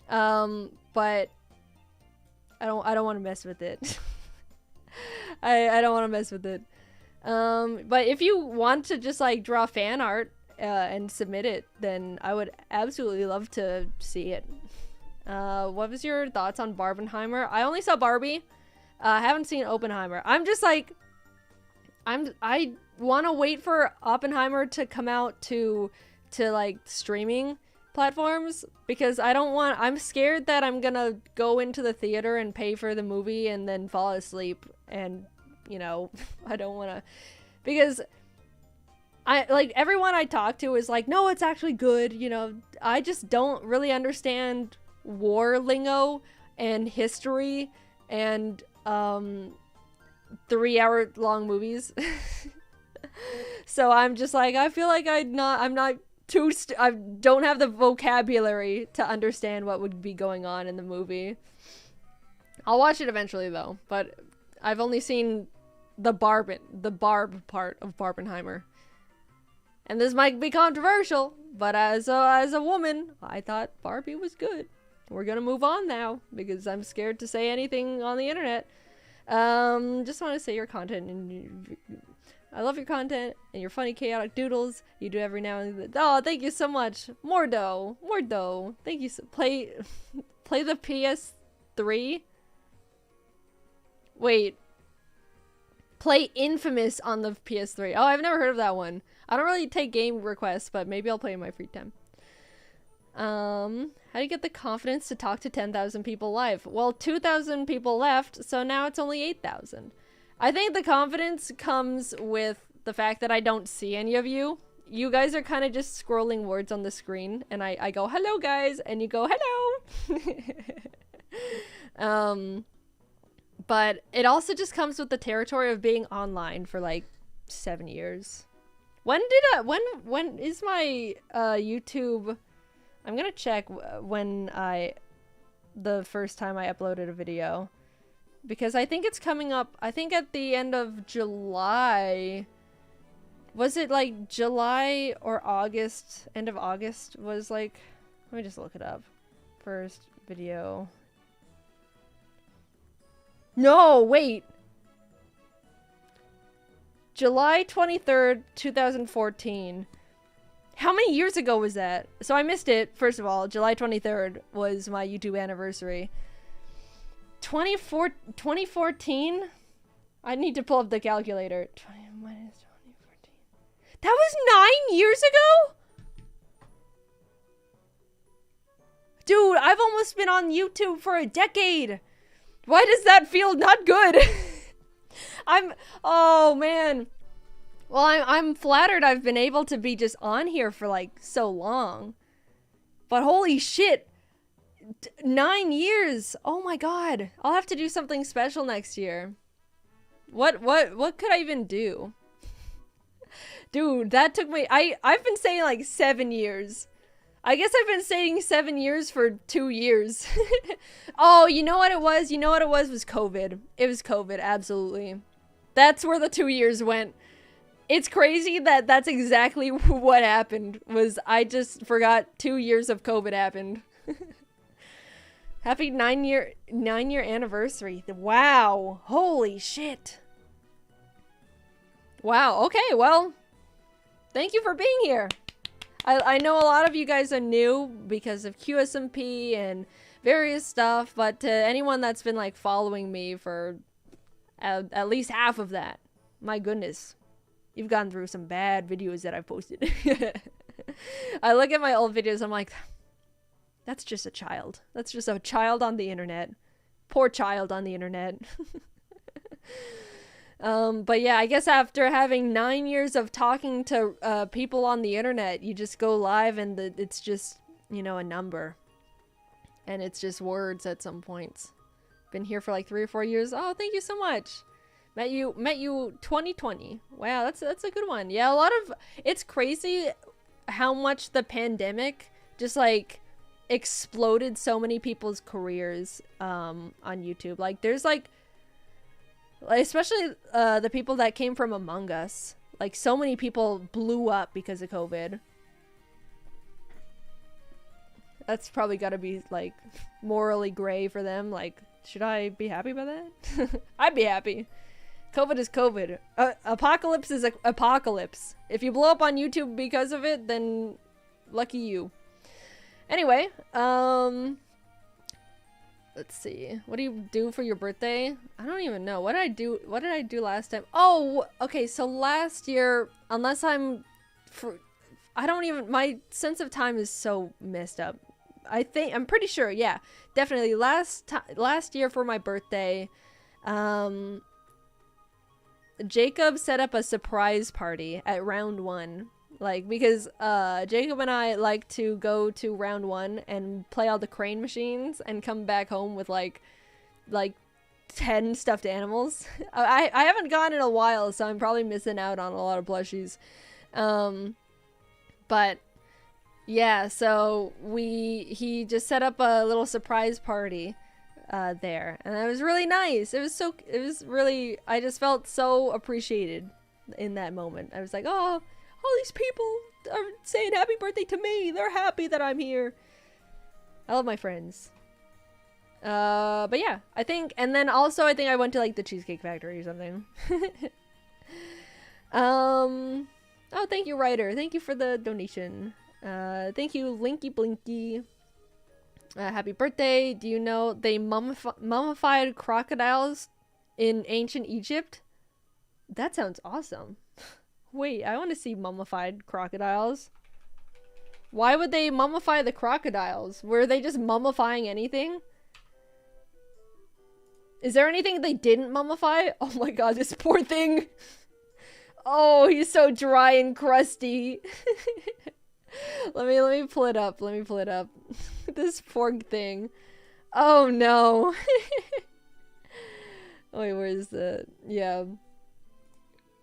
Speaker 1: But I don't want to mess with it. I don't want to mess with it. But if you want to just like draw fan art and submit it, then I would absolutely love to see it. What was your thoughts on Barbenheimer? I only saw Barbie. I haven't seen Oppenheimer. I'm just like, I want to wait for Oppenheimer to come out to like streaming platforms, because I'm scared that I'm gonna go into the theater and pay for the movie and then fall asleep, and you know, I don't want to, because everyone I talk to is like, no, it's actually good, you know. I just don't really understand war lingo and history and 3-hour-long movies. So I'm just like, I feel like I don't have the vocabulary to understand what would be going on in the movie. I'll watch it eventually though, but I've only seen the barb part of Barbenheimer. And this might be controversial, but as a woman, I thought Barbie was good. We're gonna move on now, because I'm scared to say anything on the internet. Just want to say your content, and I love your content and your funny chaotic doodles you do every now and then. Oh, thank you so much. Mordo. Thank you. Play the PS3. Wait. Play Infamous on the PS3. Oh, I've never heard of that one. I don't really take game requests, but maybe I'll play in my free time. How do you get the confidence to talk to 10,000 people live? Well, 2,000 people left, so now it's only 8,000. I think the confidence comes with the fact that I don't see any of you. You guys are kind of just scrolling words on the screen, and I go, hello guys, and you go, hello! But it also just comes with the territory of being online for like 7 years. When is my YouTube... I'm gonna check when the first time I uploaded a video. Because I think it's coming up, I think at the end of July. Was it like July or August? End of August was like, let me just look it up. First video. No, wait. July 23rd, 2014. How many years ago was that? So I missed it, first of all. July 23rd was my YouTube anniversary. 2014? I need to pull up the calculator. 20 minus 2014. That was 9 years ago? Dude, I've almost been on YouTube for a decade. Why does that feel not good? Oh man. Well, I'm flattered I've been able to be just on here for like so long. But holy shit. 9 years. Oh my god. I'll have to do something special next year. What could I even do? Dude, that took me I've been saying like 7 years. I guess I've been saying 7 years for 2 years. Oh, you know what it was? You know what it was COVID. It was COVID, absolutely. That's where the 2 years went. It's crazy that that's exactly what happened. Was I just forgot 2 years of COVID happened. Happy 9 year anniversary. Wow. Holy shit. Wow. Okay, well, thank you for being here. I know a lot of you guys are new because of QSMP and various stuff, but to anyone that's been like following me for at least half of that, my goodness. You've gone through some bad videos that I've posted. I look at my old videos, I'm like, that's just a child. That's just a child on the internet. Poor child on the internet. But yeah, I guess after having 9 years of talking to people on the internet, you just go live and it's just, you know, a number. And it's just words at some points. Been here for like 3 or 4 years. Oh, thank you so much. Met you 2020. Wow, that's a good one. Yeah, a lot of, it's crazy how much the pandemic just like exploded so many people's careers on YouTube. Like there's like especially the people that came from Among Us. Like so many people blew up because of COVID. That's probably got to be like morally gray for them. Like, should I be happy about that? I'd be happy. COVID is COVID. Apocalypse is apocalypse. If you blow up on YouTube because of it, then lucky you. Anyway, let's see. What do you do for your birthday? I don't even know. What did I do last time? Oh, okay. So last year, unless I don't even, my sense of time is so messed up. I'm pretty sure. Yeah, definitely last year for my birthday, Jacob set up a surprise party at round 1. Like, because Jacob and I like to go to round 1 and play all the crane machines and come back home with like 10 stuffed animals. I haven't gone in a while, so I'm probably missing out on a lot of plushies. But yeah, so he just set up a little surprise party there, and it was really nice. It was really, I just felt so appreciated in that moment. I was like, oh, all these people are saying happy birthday to me. They're happy that I'm here. I love my friends. But yeah, I think, and then also I think I went to like the Cheesecake Factory or something. Oh, thank you, Ryder. Thank you for the donation. Thank you, Linky Blinky. Happy birthday. Do you know they mummified crocodiles in ancient Egypt? That sounds awesome. Wait, I want to see mummified crocodiles. Why would they mummify the crocodiles? Were they just mummifying anything? Is there anything they didn't mummify? Oh my god, this poor thing. Oh, he's so dry and crusty. Let me pull it up. Let me pull it up. This poor thing. Oh no. Wait, where is the... Yeah.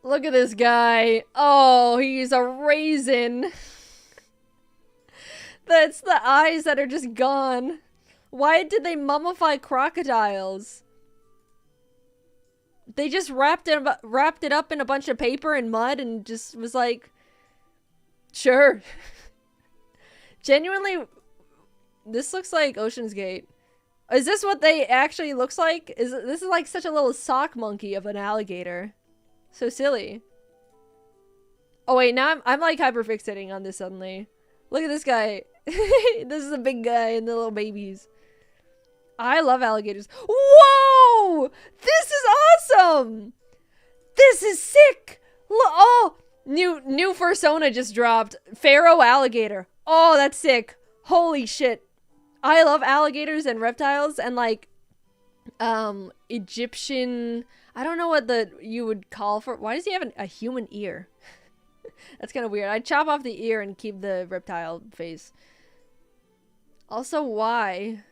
Speaker 1: Look at this guy. Oh, he's a raisin. That's the eyes that are just gone. Why did they mummify crocodiles? They just wrapped it up in a bunch of paper and mud and just was like, sure. Genuinely, this looks like Ocean's Gate. Is this what they actually looks like? This is like such a little sock monkey of an alligator. So silly. Oh wait, now I'm like hyperfixating on this suddenly. Look at this guy. This is a big guy and the little babies. I love alligators. Whoa! This is awesome! This is sick! Oh! New fursona just dropped. Pharaoh alligator. Oh, that's sick. Holy shit. I love alligators and reptiles and like Egyptian... I don't know what you would call for... Why does he have a human ear? That's kind of weird. I'd chop off the ear and keep the reptile face. Also, why?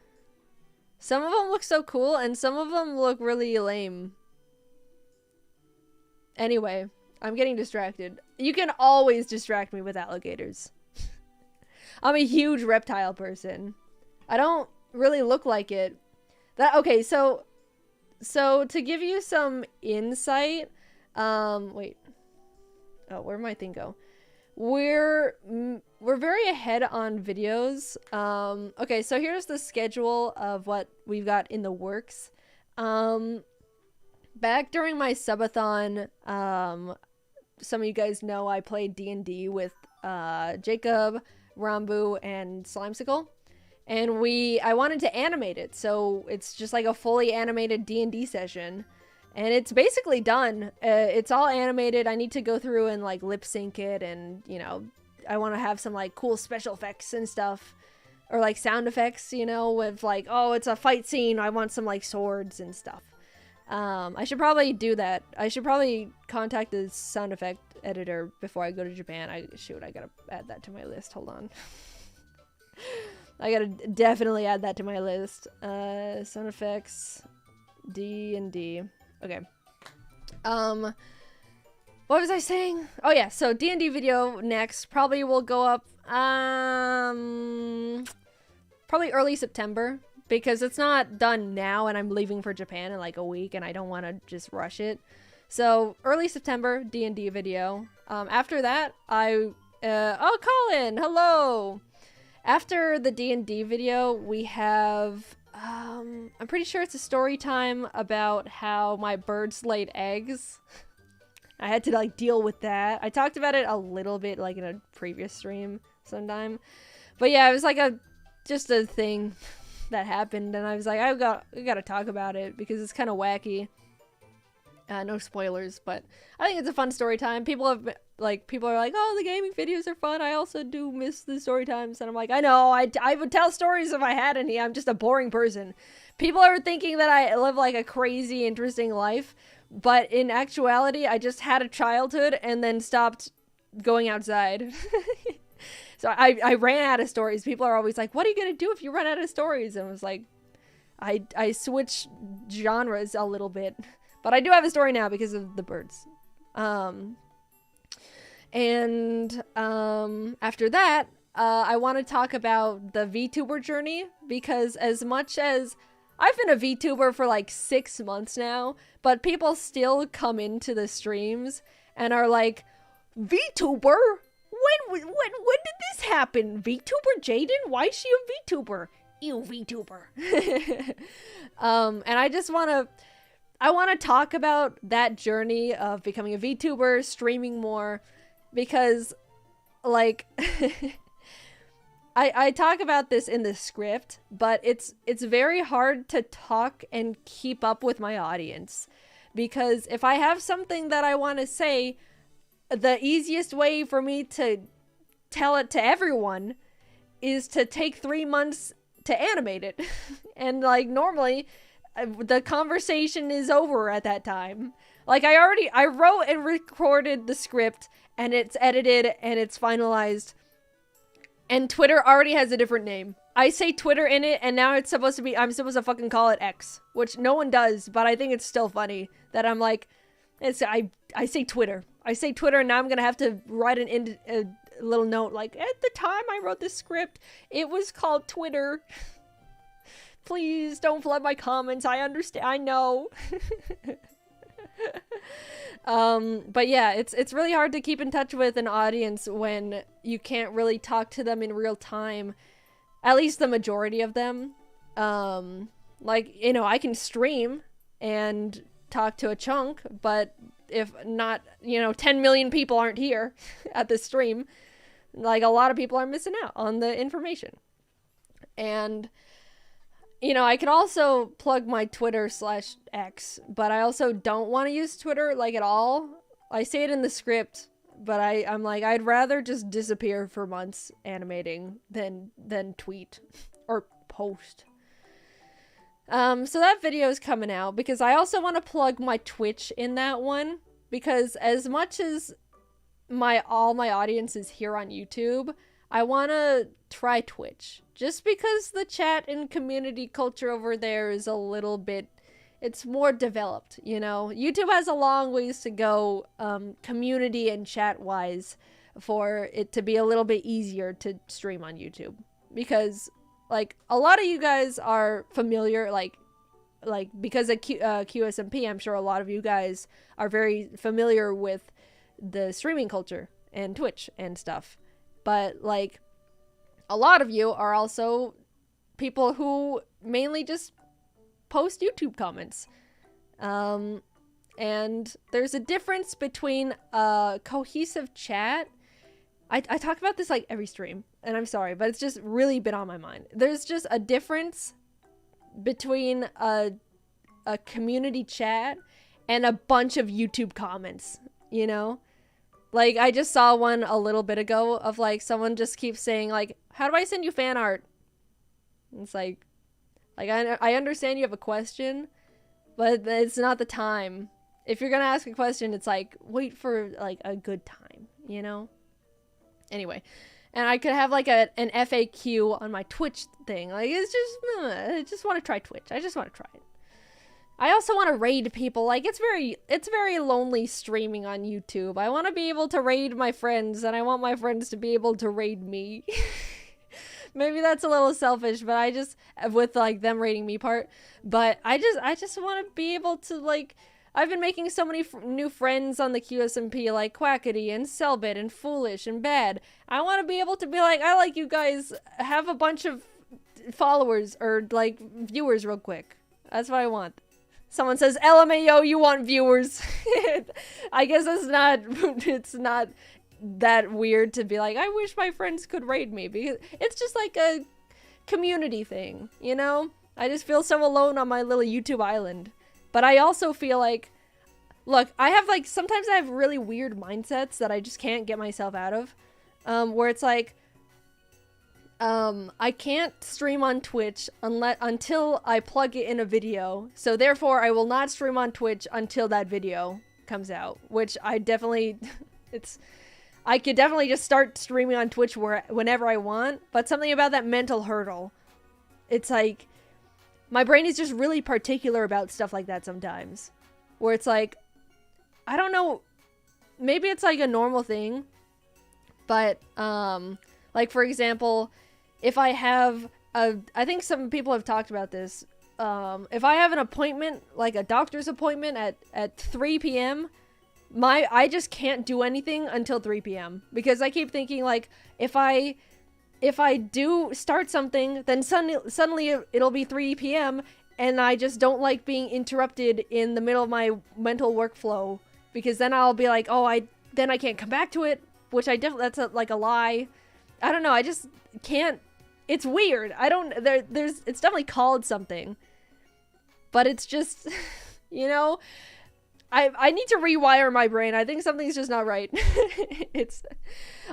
Speaker 1: Some of them look so cool, and some of them look really lame. Anyway, I'm getting distracted. You can always distract me with alligators. I'm a huge reptile person. I don't really look like it. Okay, so to give you some insight, wait. Oh, where'd my thing go? We're very ahead on videos. Okay, so here's the schedule of what we've got in the works. Back during my subathon, some of you guys know I played D&D with Jacob, Rambu, and Slimesicle. And I wanted to animate it, so it's just like a fully animated D&D session. And it's basically done. It's all animated. I need to go through and like lip sync it, and you know, I want to have some like cool special effects and stuff, or like sound effects, you know, with like, oh, it's a fight scene. I want some like swords and stuff. I should probably do that. I should probably contact the sound effect editor before I go to Japan. I gotta add that to my list. Hold on. I gotta definitely add that to my list. Sound effects, D&D. Okay. What was I saying? Oh yeah, so D&D video next probably will go up probably early September, because it's not done now and I'm leaving for Japan in like a week and I don't want to just rush it. So early September D&D video. After that, oh, Colin, hello. After the D&D video, we have I'm pretty sure it's a story time about how my birds laid eggs. I had to like deal with that. I talked about it a little bit like in a previous stream sometime. But yeah, it was like just a thing that happened, and I was like, we gotta talk about it because it's kind of wacky. No spoilers, but I think it's a fun story time. People are like, oh, the gaming videos are fun. I also do miss the story times, and I'm like, I know, I would tell stories if I had any. I'm just a boring person. People are thinking that I live like a crazy, interesting life, but in actuality, I just had a childhood and then stopped going outside. So I ran out of stories. People are always like, what are you gonna do if you run out of stories? And I was like, I switched genres a little bit. But I do have a story now because of the birds. After that, I want to talk about the VTuber journey, because as much as I've been a VTuber for like 6 months now, but people still come into the streams and are like, VTuber? When did this happen? VTuber Jaiden? Why is she a VTuber? You VTuber. And I want to talk about that journey of becoming a VTuber, streaming more, because, like, I talk about this in the script, but it's very hard to talk and keep up with my audience, because if I have something that I want to say, the easiest way for me to tell it to everyone is to take 3 months to animate it. And like normally the conversation is over at that time. Like I wrote and recorded the script and it's edited and it's finalized. And Twitter already has a different name. I say Twitter in it, and now it's supposed to be, I'm supposed to fucking call it X, which no one does, but I think it's still funny that I'm like, I say Twitter. I say Twitter, and now I'm gonna have to write a little note like, at the time I wrote this script, it was called Twitter. Please don't flood my comments. I understand. I know. But yeah, it's really hard to keep in touch with an audience when you can't really talk to them in real time. At least the majority of them. Like, you know, I can stream and talk to a chunk, but if not, you know, 10 million people aren't here at the stream, like a lot of people are missing out on the information. And you know, I can also plug my Twitter/X, but I also don't want to use Twitter, like, at all. I say it in the script, but I'm like, I'd rather just disappear for months animating than tweet or post. So that video is coming out, because I also want to plug my Twitch in that one, because as much as all my audience is here on YouTube, I want to try Twitch. Just because the chat and community culture over there is a little bit, it's more developed, you know? YouTube has a long ways to go, community and chat-wise, for it to be a little bit easier to stream on YouTube. Because, like, a lot of you guys are familiar, like because of QSMP, I'm sure a lot of you guys are very familiar with the streaming culture and Twitch and stuff. But, like, a lot of you are also people who mainly just post YouTube comments. And there's a difference between a cohesive chat. I talk about this, like, every stream, and I'm sorry, but it's just really been on my mind. There's just a difference between a community chat and a bunch of YouTube comments, you know? Like, I just saw one a little bit ago of, like, someone just keeps saying, like, how do I send you fan art? And it's like I understand you have a question, but it's not the time. If you're gonna ask a question, it's like, wait for, like, a good time, you know? Anyway, and I could have, like, an FAQ on my Twitch thing. Like, it's just, I just want to try Twitch. I just want to try it. I also want to raid people. Like, it's very lonely streaming on YouTube. I want to be able to raid my friends, and I want my friends to be able to raid me. Maybe that's a little selfish, but I just, with, like, them raiding me part, but I just want to be able to, like, I've been making so many new friends on the QSMP, like Quackity and Selbit and Foolish and Bad. I want to be able to be like, I like you guys, have a bunch of followers, or, like, viewers real quick. That's what I want. Someone says, LMAO, you want viewers. I guess it's not that weird to be like, I wish my friends could raid me, because it's just like a community thing, you know? I just feel so alone on my little YouTube island. But I also feel like, look, I have, like, sometimes I have really weird mindsets that I just can't get myself out of, where it's like, I can't stream on Twitch until I plug it in a video, so therefore I will not stream on Twitch until that video comes out, which I definitely, I could definitely just start streaming on Twitch whenever I want, but something about that mental hurdle, it's like, my brain is just really particular about stuff like that sometimes, where it's like, I don't know, maybe it's like a normal thing, but, like, for example, if I have I think some people have talked about this, if I have an appointment, like a doctor's appointment at 3 p.m., I just can't do anything until 3 p.m. because I keep thinking, like, if I do start something, then suddenly it'll be 3 p.m. and I just don't like being interrupted in the middle of my mental workflow, because then I'll be like, oh, then I can't come back to it, which that's like a lie. I don't know, I just can't, it's weird. It's definitely called something, but it's just, you know, I need to rewire my brain. I think something's just not right. It's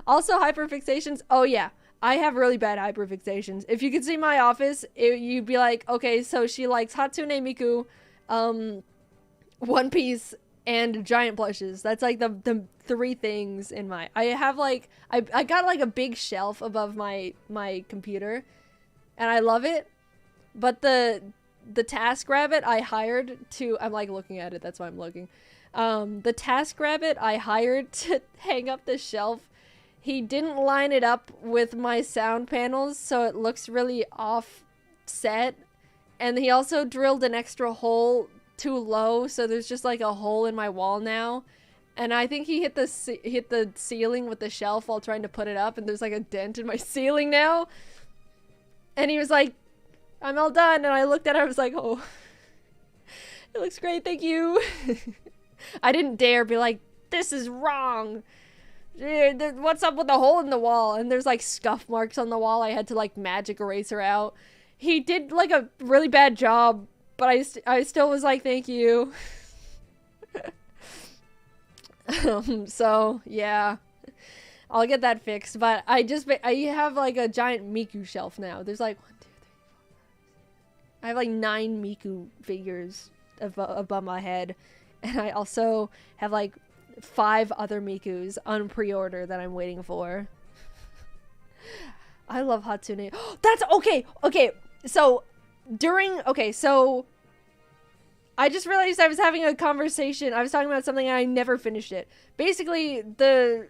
Speaker 1: also hyperfixations. Oh yeah. I have really bad hyperfixations. If you could see my office, you'd be like, okay, so she likes Hatsune Miku, One Piece, and giant plushes. That's like the three things in my... I have like... I got like a big shelf above my computer, and I love it. But the TaskRabbit I hired to... I'm like looking at it, that's why I'm looking. The TaskRabbit I hired to hang up the shelf, he didn't line it up with my sound panels, so it looks really offset. And he also drilled an extra hole too low, so there's just like a hole in my wall now. And I think he hit the ceiling with the shelf while trying to put it up, and there's like a dent in my ceiling now. And he was like, I'm all done. And I looked at it, I was like, oh, it looks great, thank you. I didn't dare be like, this is wrong. What's up with the hole in the wall? And there's like scuff marks on the wall I had to like magic eraser out. He did like a really bad job, but I still was like, thank you. So yeah, I'll get that fixed. But I have like a giant Miku shelf now. There's like 1, 2, 3, 4, 5. I have like 9 Miku figures above my head, and I also have like 5 other Mikus on pre-order that I'm waiting for. I love Hatsune. That's okay. So I just realized I was having a conversation. I was talking about something and I never finished it. Basically, the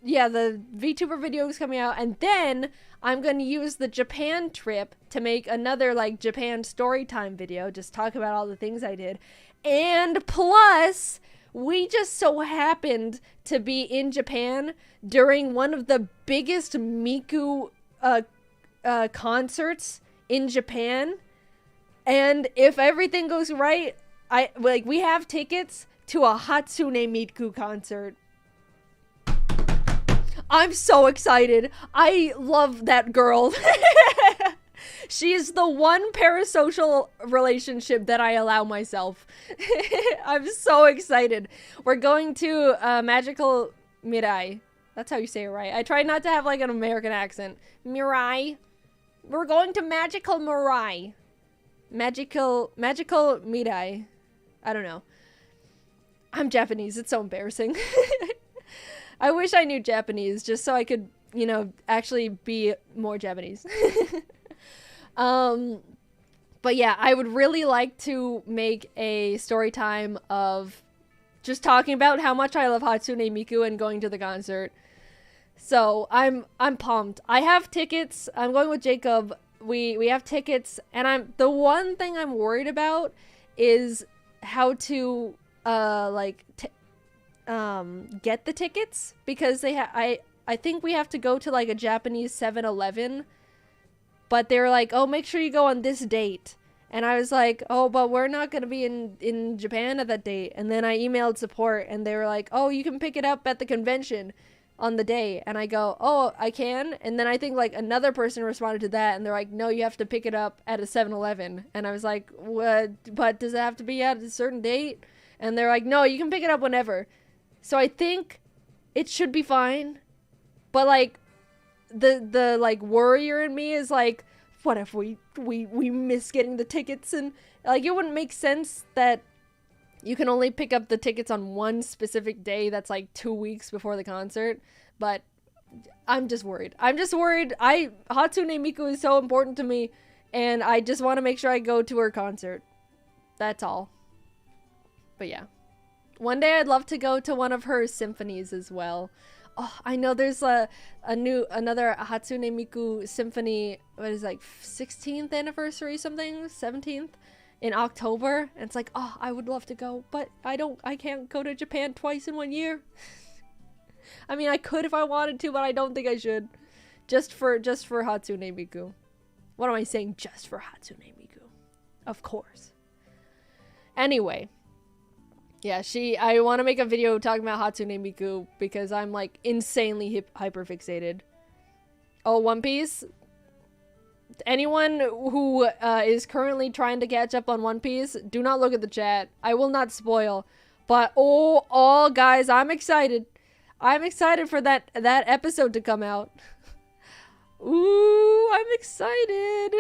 Speaker 1: VTuber video is coming out, and then I'm going to use the Japan trip to make another like Japan storytime video, just talk about all the things I did. And plus, we just so happened to be in Japan during one of the biggest Miku concerts in Japan. And if everything goes right, we have tickets to a Hatsune Miku concert. I'm so excited. I love that girl. She is the one parasocial relationship that I allow myself. I'm so excited. We're going to Magical Mirai. That's how you say it, right? I tried not to have like an American accent. Mirai. We're going to Magical Mirai. Magical Mirai. I don't know. I'm Japanese. It's so embarrassing. I wish I knew Japanese just so I could, you know, actually be more Japanese. But yeah, I would really like to make a story time of just talking about how much I love Hatsune Miku and going to the concert. So I'm pumped. I have tickets. I'm going with Jacob. We have tickets, and the one thing I'm worried about is how to get the tickets, because I think we have to go to like a Japanese 7-Eleven. But they were like, oh, make sure you go on this date. And I was like, oh, but we're not going to be in Japan at that date. And then I emailed support, and they were like, oh, you can pick it up at the convention on the day. And I go, oh, I can? And then I think like another person responded to that, and they're like, no, you have to pick it up at a 7-Eleven. And I was like, what? But does it have to be at a certain date? And they're like, no, you can pick it up whenever. So I think it should be fine. But like, the like worrier in me is like, what if we miss getting the tickets? And like, it wouldn't make sense that you can only pick up the tickets on one specific day that's like 2 weeks before the concert. But I'm just worried. Hatsune Miku is so important to me, and I just want to make sure I go to her concert. That's all. But yeah, one day I'd love to go to one of her symphonies as well. Oh, I know there's another Hatsune Miku symphony, what is it, like 16th anniversary something, 17th in October, and it's like, oh, I would love to go, but I can't go to Japan twice in 1 year. I mean, I could if I wanted to, but I don't think I should. Just for Hatsune Miku. What am I saying? Just for Hatsune Miku. Of course. Anyway. Yeah, I want to make a video talking about Hatsune Miku because I'm like insanely hyperfixated. Oh, One Piece? Anyone who is currently trying to catch up on One Piece, do not look at the chat. I will not spoil. But oh guys, I'm excited. I'm excited for that episode to come out. Ooh, I'm excited.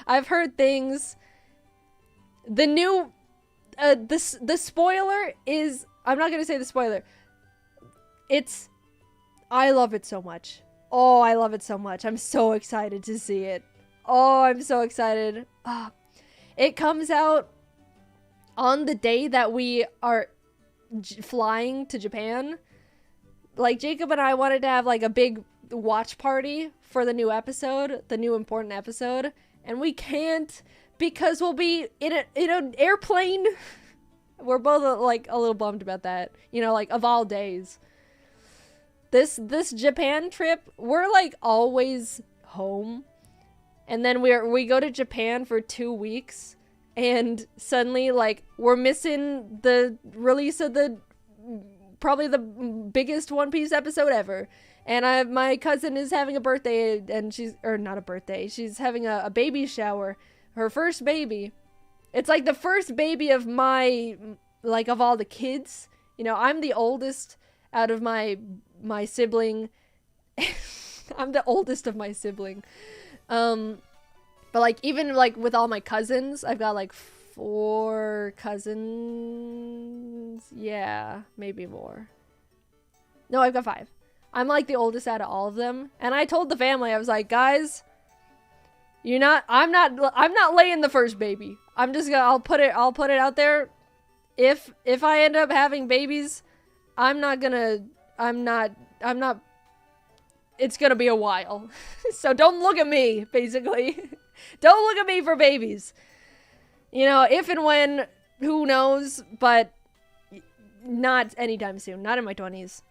Speaker 1: I've heard things. The new, the spoiler is, I'm not gonna say the spoiler. I love it so much. Oh, I love it so much. I'm so excited to see it. Oh, I'm so excited. Oh, it comes out on the day that we are flying to Japan. Like, Jacob and I wanted to have like a big watch party for the new episode, the new important episode, and we can't because we'll be in an airplane. We're both like a little bummed about that. You know, like, of all days. This Japan trip, we're like always home. And then we go to Japan for 2 weeks, and suddenly, like, we're missing the release of probably the biggest One Piece episode ever. And my cousin is having a birthday, and not a birthday, she's having a baby shower, her first baby. It's like the first baby of of all the kids. You know, I'm the oldest out of my sibling. I'm the oldest of my sibling. But like, even like with all my cousins, I've got like 4 cousins. Yeah, maybe more. No, I've got 5. I'm like the oldest out of all of them. And I told the family, I was like, guys, I'm not laying the first baby. I'll put it out there. If I end up having babies, it's gonna be a while. So don't look at me, basically. Don't look at me for babies. You know, if and when, who knows, but not anytime soon. Not in my 20s.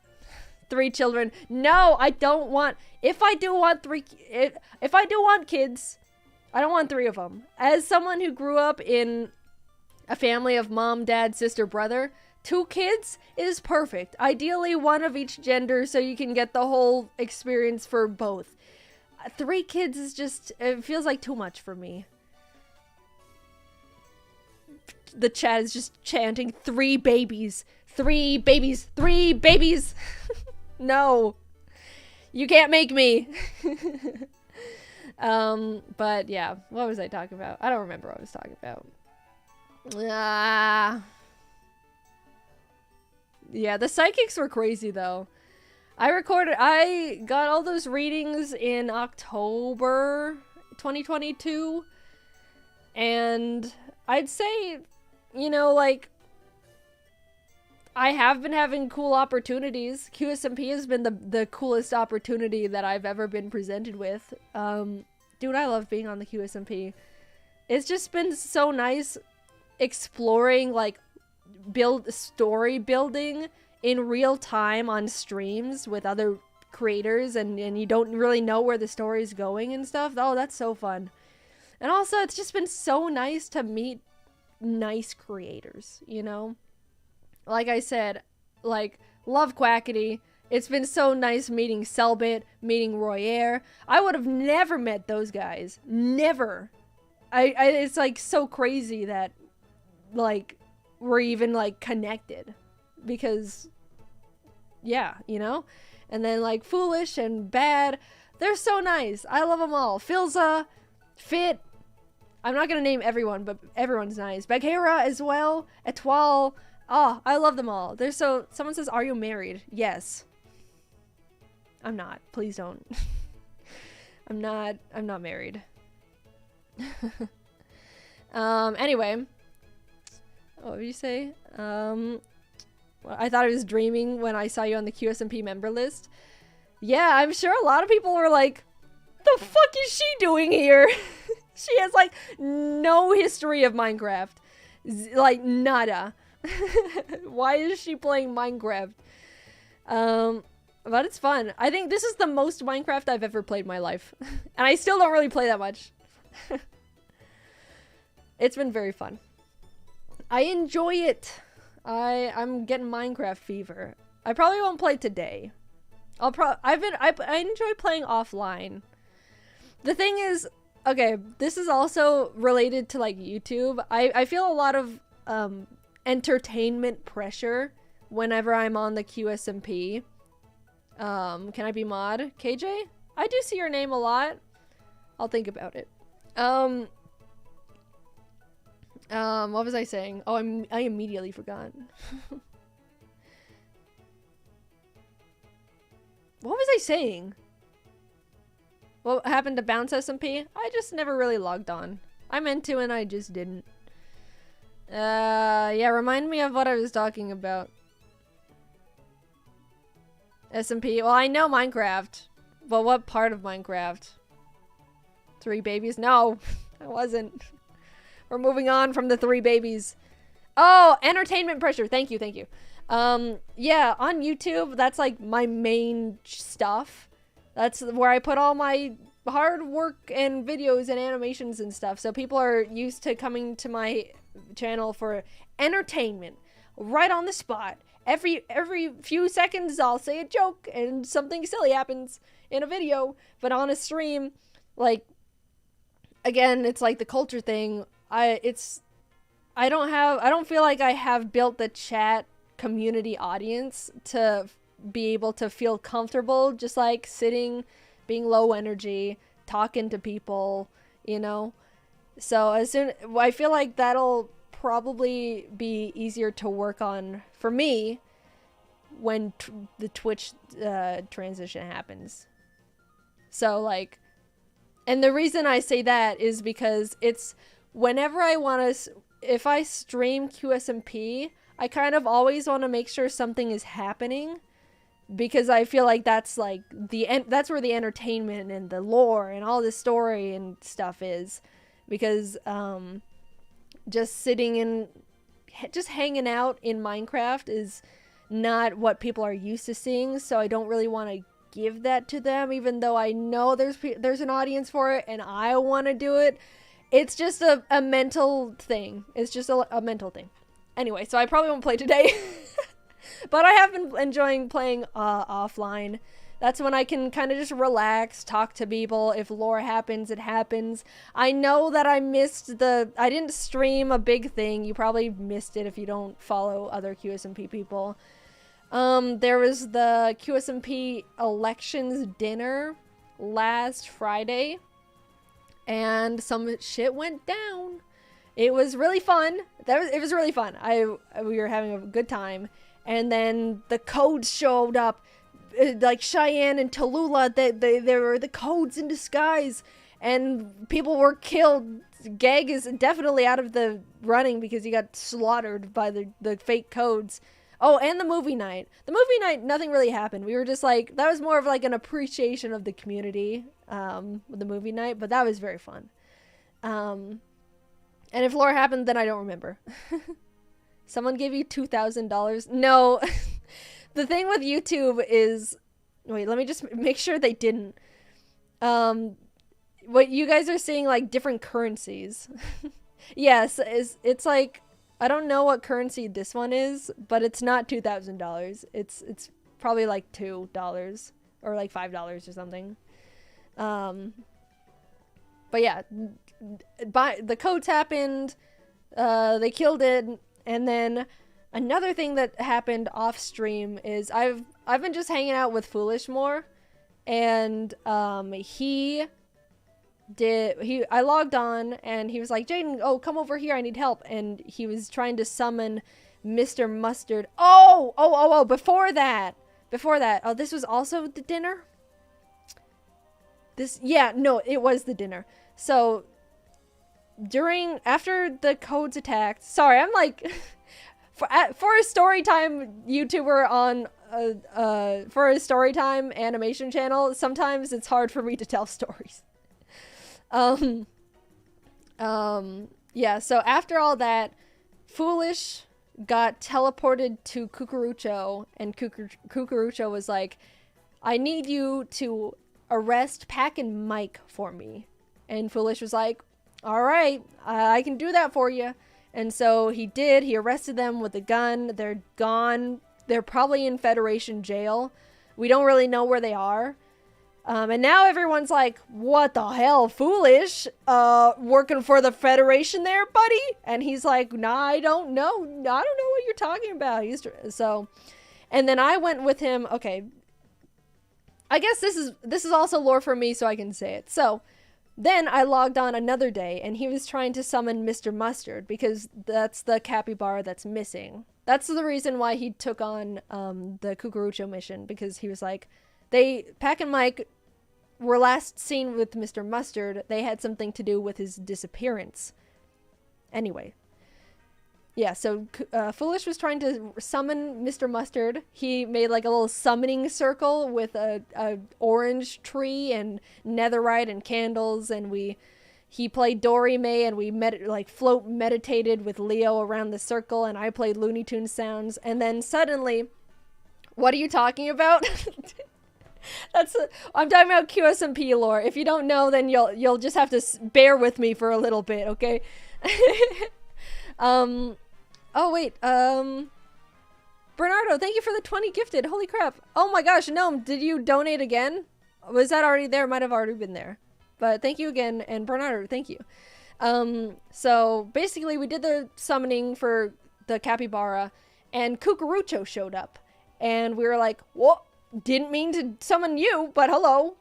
Speaker 1: 3 children. No, I don't want, if I do want kids, I don't want 3 of them. As someone who grew up in a family of mom, dad, sister, brother, 2 kids is perfect. Ideally, 1 of each gender so you can get the whole experience for both. 3 kids is just, it feels like too much for me. The chat is just chanting 3 babies. 3 babies. 3 babies. No. You can't make me. But yeah, what was I talking about? I don't remember what I was talking about. Yeah, the psychics were crazy though. I got all those readings in October 2022, and I'd say, you know, like, I have been having cool opportunities. QSMP has been the coolest opportunity that I've ever been presented with. Dude, I love being on the QSMP. It's just been so nice exploring, like, story building in real time on streams with other creators, and you don't really know where the story's going and stuff. Oh, that's so fun. And also, it's just been so nice to meet nice creators, you know? Like I said, like, love Quackity. It's been so nice meeting Selbit, meeting Royer. I would have never met those guys. Never. It's like so crazy that, like, we're even like connected, because yeah, you know. And then like Foolish and Bad, they're so nice. I love them all. Filza, Fit, I'm not gonna name everyone, but everyone's nice. Bagheera as well. Etoile. Oh, I love them all. They're so. Someone says, are you married? Yes. I'm not. Please don't. I'm not married. Anyway, what would you say? Well, I thought I was dreaming when I saw you on the QSMP member list. Yeah, I'm sure a lot of people were like, the fuck is she doing here? She has like no history of Minecraft. Like, nada. Why is she playing Minecraft? But it's fun. I think this is the most Minecraft I've ever played in my life. And I still don't really play that much. It's been very fun. I enjoy it. I'm getting Minecraft fever. I probably won't play today. I enjoy playing offline. The thing is, okay, this is also related to like YouTube. I feel a lot of entertainment pressure whenever I'm on the QSMP. Can I be mod? KJ? I do see your name a lot. I'll think about it. What was I saying? Oh, I immediately forgot. What was I saying? What happened to Bounce SMP? I just never really logged on. I meant to and I just didn't. Yeah, remind me of what I was talking about. SMP. Well, I know Minecraft. But what part of Minecraft? 3 babies? No, I wasn't. We're moving on from the 3 babies. Oh, entertainment pressure. Thank you, thank you. Yeah, on YouTube, that's like my main stuff. That's where I put all my hard work and videos and animations and stuff. So people are used to coming to my channel for entertainment right on the spot. Every few seconds I'll say a joke and something silly happens in a video, but on a stream, like, again, it's like the culture thing. I don't feel like I have built the chat community audience to be able to feel comfortable just like sitting, being low energy, talking to people, you know. So I feel like that'll probably be easier to work on for me when the Twitch transition happens. So like, and the reason I say that is because it's whenever I want to, if I stream QSMP, I kind of always want to make sure something is happening, because I feel like that's like that's where the entertainment and the lore and all the story and stuff is. Because just sitting in, just hanging out in Minecraft is not what people are used to seeing, so I don't really want to give that to them, even though I know there's an audience for it and I want to do it. It's just a mental thing. It's just a mental thing. Anyway, so I probably won't play today. But I have been enjoying playing offline. That's when I can kind of just relax, talk to people. If lore happens, it happens. I know that I didn't stream a big thing. You probably missed it if you don't follow other QSMP people. There was the QSMP elections dinner last Friday, and some shit went down. It was really fun. It was really fun. We were having a good time, and then the codes showed up. Like Cheyenne and Tallulah, they were the codes in disguise, and people were killed. Gag is definitely out of the running because he got slaughtered by the fake codes. Oh, and the movie night. The movie night, nothing really happened. We were just like, that was more of like an appreciation of the community, with the movie night, but that was very fun. And if lore happened, then I don't remember. Someone gave you $2,000? No. The thing with YouTube is, wait, let me just make sure they didn't. What you guys are seeing, like different currencies. Yes, it's like, I don't know what currency this one is, but it's not $2,000. It's probably like $2 or like $5 or something. But yeah, the codes happened. They killed it, and then another thing that happened off stream is I've been just hanging out with Foolish more, and I logged on and he was like, Jaiden, oh, come over here, I need help. And he was trying to summon Mr. Mustard. Oh, before that. Oh, this was also the dinner? It was the dinner. So after the codes attacked, sorry, I'm like, for a storytime YouTuber on for a storytime animation channel, sometimes it's hard for me to tell stories. Yeah, so after all that, Foolish got teleported to Cucurucho, and Cucurucho was like, I need you to arrest Pack and Mike for me. And Foolish was like, alright, I can do that for you. And so he did. He arrested them with a gun. They're gone. They're probably in Federation jail. We don't really know where they are. And now everyone's like, what the hell, Foolish? Working for the Federation there, buddy? And he's like, nah, I don't know. I don't know what you're talking about. And then I went with him. Okay. I guess this is also lore for me, so I can say it. So then I logged on another day, and he was trying to summon Mr. Mustard, because that's the capybara that's missing. That's the reason why he took on the Cucurucho mission, because he was like, Pack and Mike were last seen with Mr. Mustard. They had something to do with his disappearance. Anyway. Yeah, so Foolish was trying to summon Mr. Mustard. He made like a little summoning circle with a orange tree and netherite and candles, and he played Dorime, and we meditated with Leo around the circle, and I played Looney Tunes sounds, and then suddenly, what are you talking about? I'm talking about QSMP lore. If you don't know, then you'll just have to bear with me for a little bit, okay? Oh wait, Bernardo, thank you for the 20 gifted. Holy crap. Oh my gosh, Gnome, did you donate again? Was that already there? Might have already been there. But thank you again, and Bernardo, thank you. So basically we did the summoning for the capybara, and Cucurucho showed up. And we were like, whoa, didn't mean to summon you, but hello.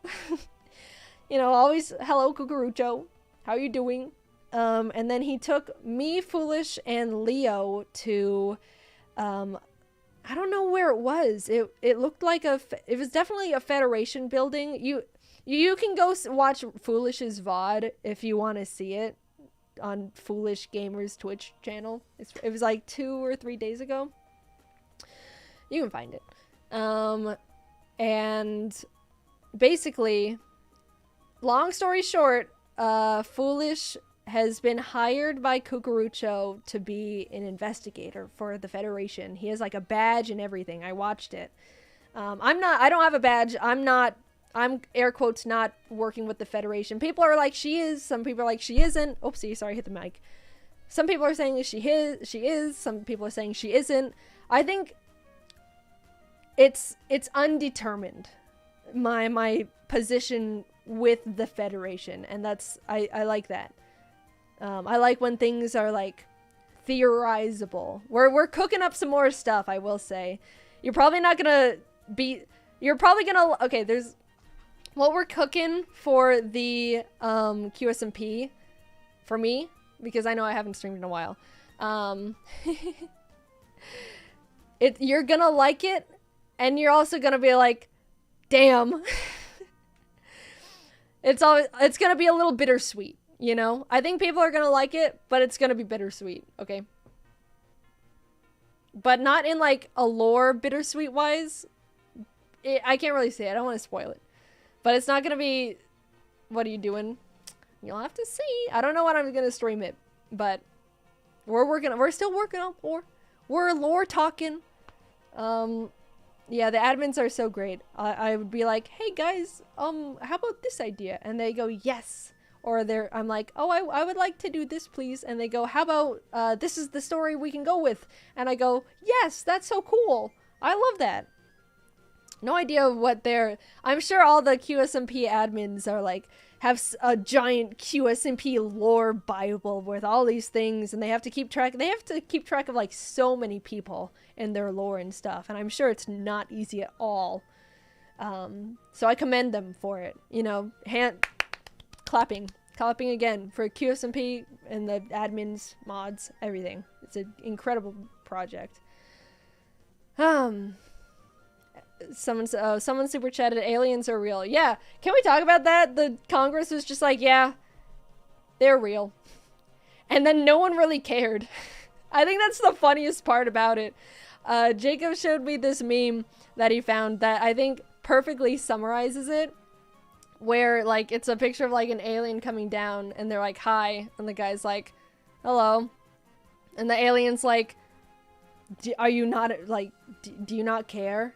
Speaker 1: You know, always hello, Cucurucho. How you doing? And then he took me, Foolish, and Leo to, I don't know where it was. It looked like it was definitely a Federation building. You can go watch Foolish's VOD if you want to see it on Foolish Gamer's Twitch channel. It was like 2 or 3 days ago. You can find it. And basically, long story short, Foolish has been hired by Cucurucho to be an investigator for the Federation. He has like a badge and everything. I watched it. I don't have a badge. I'm air quotes not working with the Federation. People are like, she is. Some people are like, she isn't. Oopsie, sorry, hit the mic. Some people are saying she is. Some people are saying she isn't. I think it's undetermined. My position with the Federation, and I like that. I like when things are like theorizable. We're cooking up some more stuff, I will say. You're probably gonna okay, there's what we're cooking for the QSMP for me, because I know I haven't streamed in a while. You're gonna like it, and you're also gonna be like, damn. It's gonna be a little bittersweet. You know, I think people are gonna like it, but it's gonna be bittersweet, okay? But not in like a lore bittersweet wise. I can't really say it. I don't want to spoil it. But it's not gonna be, what are you doing? You'll have to see. I don't know when I'm gonna stream it, but we're still working on lore. We're lore talking. Yeah, the admins are so great. I would be like, hey guys, how about this idea? And they go, yes. Or I'm like, oh, I would like to do this, please. And they go, how about, this is the story we can go with. And I go, yes, that's so cool. I love that. No idea what I'm sure all the QSMP admins are like, have a giant QSMP lore Bible with all these things. And they have to keep track of like so many people in their lore and stuff. And I'm sure it's not easy at all. So I commend them for it. You know, clapping again for QSMP and the admins, mods, everything. It's an incredible project. Someone super chatted, aliens are real. Yeah, can we talk about that? The Congress was just like, yeah, they're real. And then no one really cared. I think that's the funniest part about it. Jacob showed me this meme that he found that I think perfectly summarizes it. Where, like, it's a picture of, like, an alien coming down, and they're like, hi, and the guy's like, hello. And the alien's like, are you not, like, do you not care?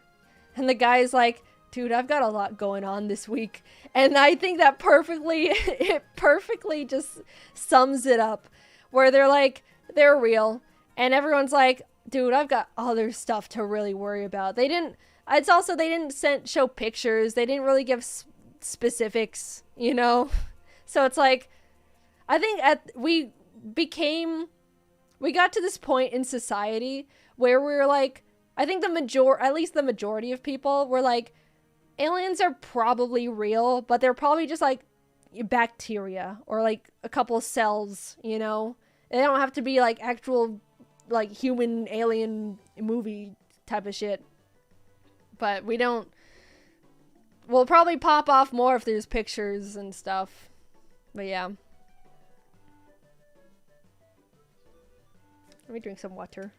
Speaker 1: And the guy's like, dude, I've got a lot going on this week. And I think that it perfectly just sums it up. Where they're like, they're real. And everyone's like, dude, I've got other stuff to really worry about. They didn't show pictures. They didn't really give specifics, you know? So it's like, I think we got to this point in society where we were like, I think at least the majority of people were like, aliens are probably real, but they're probably just like bacteria or like a couple cells, you know? They don't have to be like actual like human alien movie type of shit. But we don't. We'll probably pop off more if there's pictures and stuff. But yeah. Let me drink some water.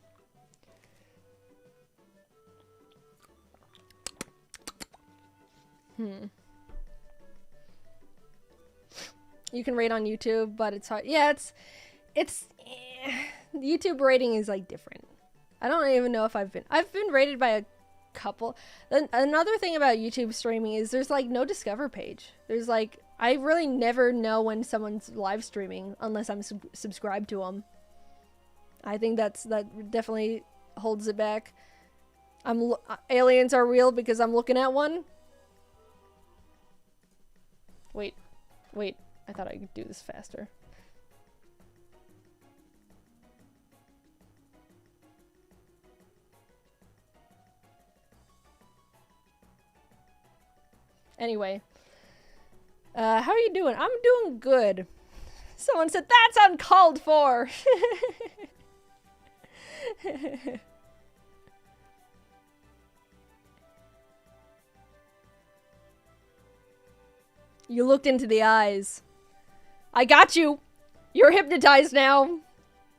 Speaker 1: You can rate on YouTube, but it's hard. Yeah, YouTube rating is like different. I don't even know if I've been rated by a couple. Then another thing about YouTube streaming is there's like no discover page. There's like, I really never know when someone's live streaming unless I'm subscribed to them. I think that definitely holds it back. Aliens are real because I'm looking at one. Wait. I thought I could do this faster. Anyway. How are you doing? I'm doing good. Someone said, that's uncalled for! You looked into the eyes. I got you! You're hypnotized now!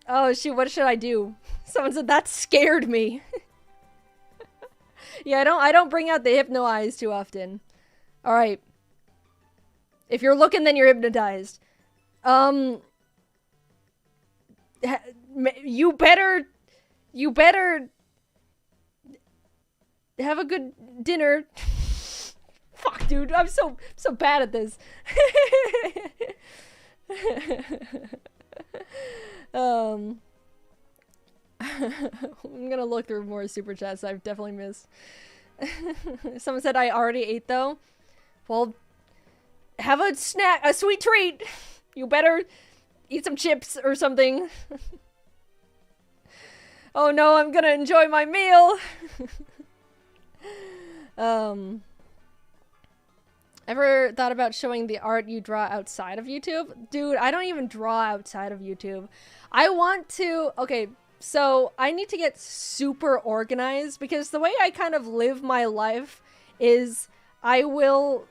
Speaker 1: Oh shoot, what should I do? Someone said, that scared me. Yeah, I don't bring out the hypno eyes too often. Alright. If you're looking, then you're hypnotized. You better have a good dinner. Fuck, dude, I'm so bad at this. I'm gonna look through more super chats I've definitely missed. Someone said I already ate though. Well, have a snack, a sweet treat. You better eat some chips or something. Oh no, I'm gonna enjoy my meal. Ever thought about showing the art you draw outside of YouTube? Dude, I don't even draw outside of YouTube. I want to, okay, so I need to get super organized because the way I kind of live my life is I will,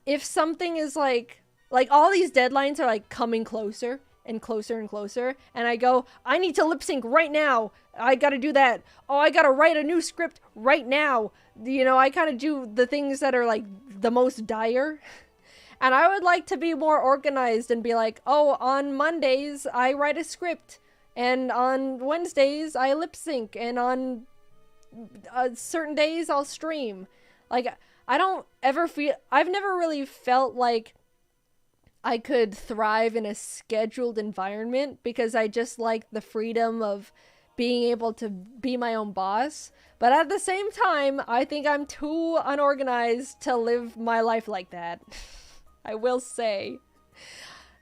Speaker 1: if something is like all these deadlines are like coming closer and closer and closer, and I go, I need to lip sync right now. I gotta do that. Oh, I gotta write a new script right now. You know, I kind of do the things that are like the most dire. And I would like to be more organized and be like, oh, on Mondays I write a script, and on Wednesdays I lip sync, and on certain days I'll stream. Like, I don't ever feel, I've never really felt like I could thrive in a scheduled environment because I just like the freedom of being able to be my own boss. But at the same time, I think I'm too unorganized to live my life like that. I will say.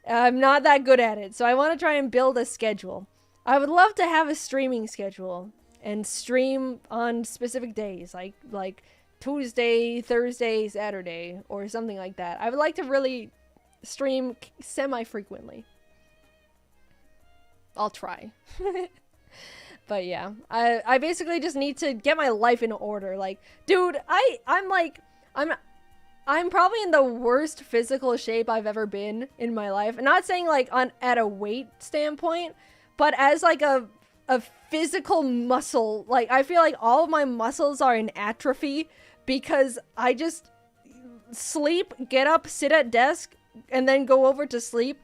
Speaker 1: I'm not that good at it, so I want to try and build a schedule. I would love to have a streaming schedule and stream on specific days, like Tuesday, Thursday, Saturday, or something like that. I would like to really stream semi-frequently. I'll try. But yeah, I basically just need to get my life in order. Like, dude, I'm probably in the worst physical shape I've ever been in my life. I'm not saying like at a weight standpoint, but as like a physical muscle. Like, I feel like all of my muscles are in atrophy because I just sleep, get up, sit at desk, and then go over to sleep.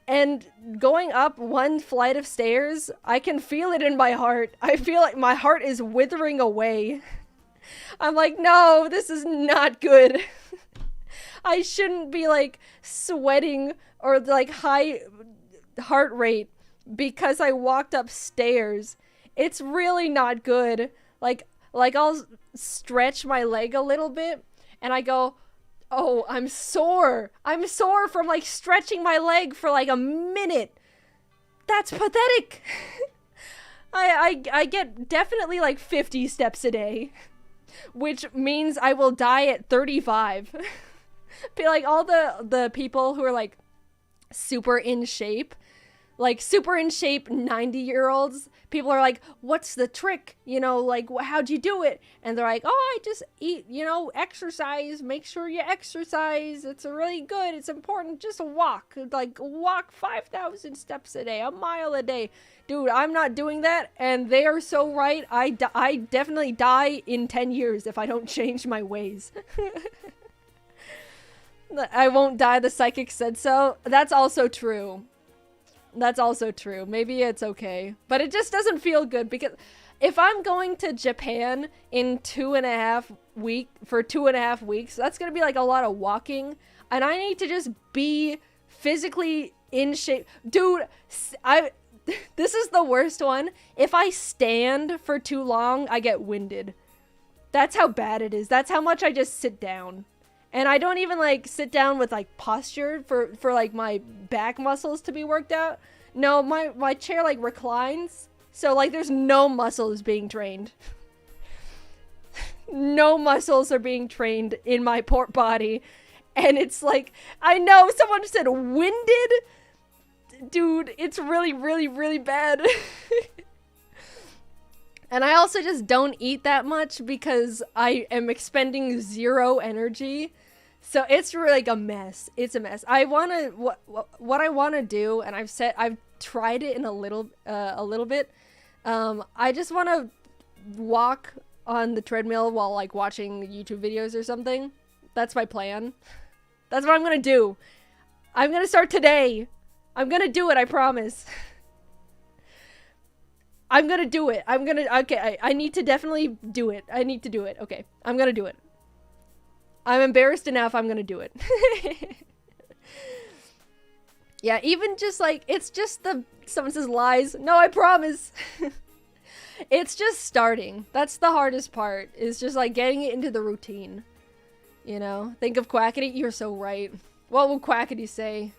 Speaker 1: And going up one flight of stairs, I can feel it in my heart. I feel like my heart is withering away. I'm like, no, this is not good. I shouldn't be like sweating or like high heart rate because I walked upstairs. It's really not good. Like I'll stretch my leg a little bit and I go, oh, I'm sore. I'm sore from like stretching my leg for like a minute. That's pathetic. I get definitely like 50 steps a day. which means I will die at 35. Be like all the people who are like super in shape, like super in shape 90-year-olds, people are like, what's the trick, you know, like how'd you do it? And they're like, oh, I just eat, you know, exercise, make sure you exercise, it's really good, it's important, just walk, like walk 5,000 steps a day, a mile a day. Dude, I'm not doing that, and they are so right. I definitely die in 10 years if I don't change my ways. I won't die, the psychic said so. That's also true. That's also true. Maybe it's okay. But it just doesn't feel good, because if I'm going to Japan in 2.5 weeks, that's going to be like a lot of walking. And I need to just be physically in shape. Dude, this is the worst one. If I stand for too long, I get winded. That's how bad it is. That's how much I just sit down. And I don't even like sit down with like posture for like my back muscles to be worked out. No, my chair like reclines. So like there's no muscles being trained. No muscles are being trained in my poor body. And it's like, I know someone said winded. Dude, it's really, really, really bad. And I also just don't eat that much because I am expending 0 energy. So it's really like a mess. It's a mess. I want to, what I want to do, and I've tried it in a little bit. I just want to walk on the treadmill while like watching YouTube videos or something. That's my plan. That's what I'm going to do. I'm going to start today. I'm going to do it. I promise. I'm gonna do it. Okay, I need to definitely do it. I need to do it. Okay, I'm gonna do it. I'm embarrassed enough, I'm gonna do it. Yeah, even just like, it's just someone says lies. No, I promise. It's just starting. That's the hardest part, is just like getting it into the routine. You know? Think of Quackity. You're so right. What would Quackity say?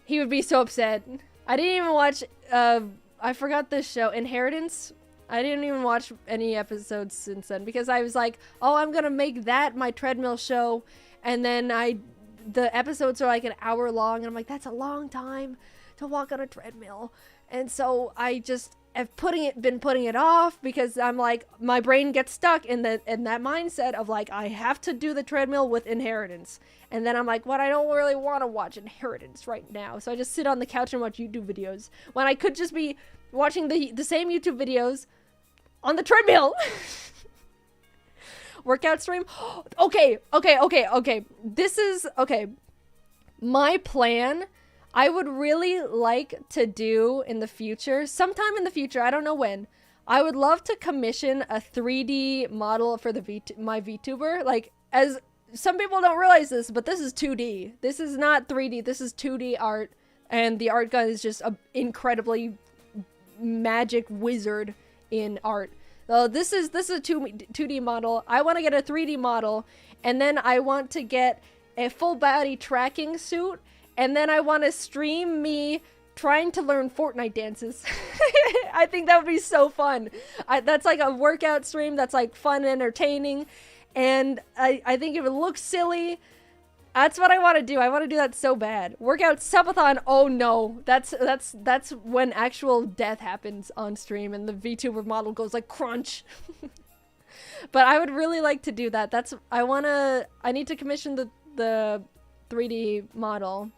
Speaker 1: He would be so upset. I didn't even watch, I forgot this show, Inheritance. I didn't even watch any episodes since then because I was like, oh, I'm gonna make that my treadmill show, and then the episodes are like an hour long, and I'm like, that's a long time to walk on a treadmill, and so I just have been putting it off because I'm like, my brain gets stuck in that mindset of like, I have to do the treadmill with Inheritance, and then I'm like, what, I don't really want to watch Inheritance right now, so I just sit on the couch and watch YouTube videos when I could just be watching the same YouTube videos on the treadmill. Workout stream. Okay. This is okay. My plan, I would really like to do in the future, sometime in the future, I don't know when, I would love to commission a 3D model for my VTuber. Like, as some people don't realize this, but this is 2D. This is not 3D. This is 2D art, and the art gun is just a incredibly magic wizard in art. So this is a 2D model. I want to get a 3D model, and then I want to get a full body tracking suit, and then I want to stream me trying to learn Fortnite dances. I think that would be so fun. That's like a workout stream that's like fun and entertaining, and I think it would look silly. That's what I want to do. I want to do that so bad. Workout subathon. Oh no, that's when actual death happens on stream and the VTuber model goes like crunch. But I would really like to do that. I need to commission the 3D model.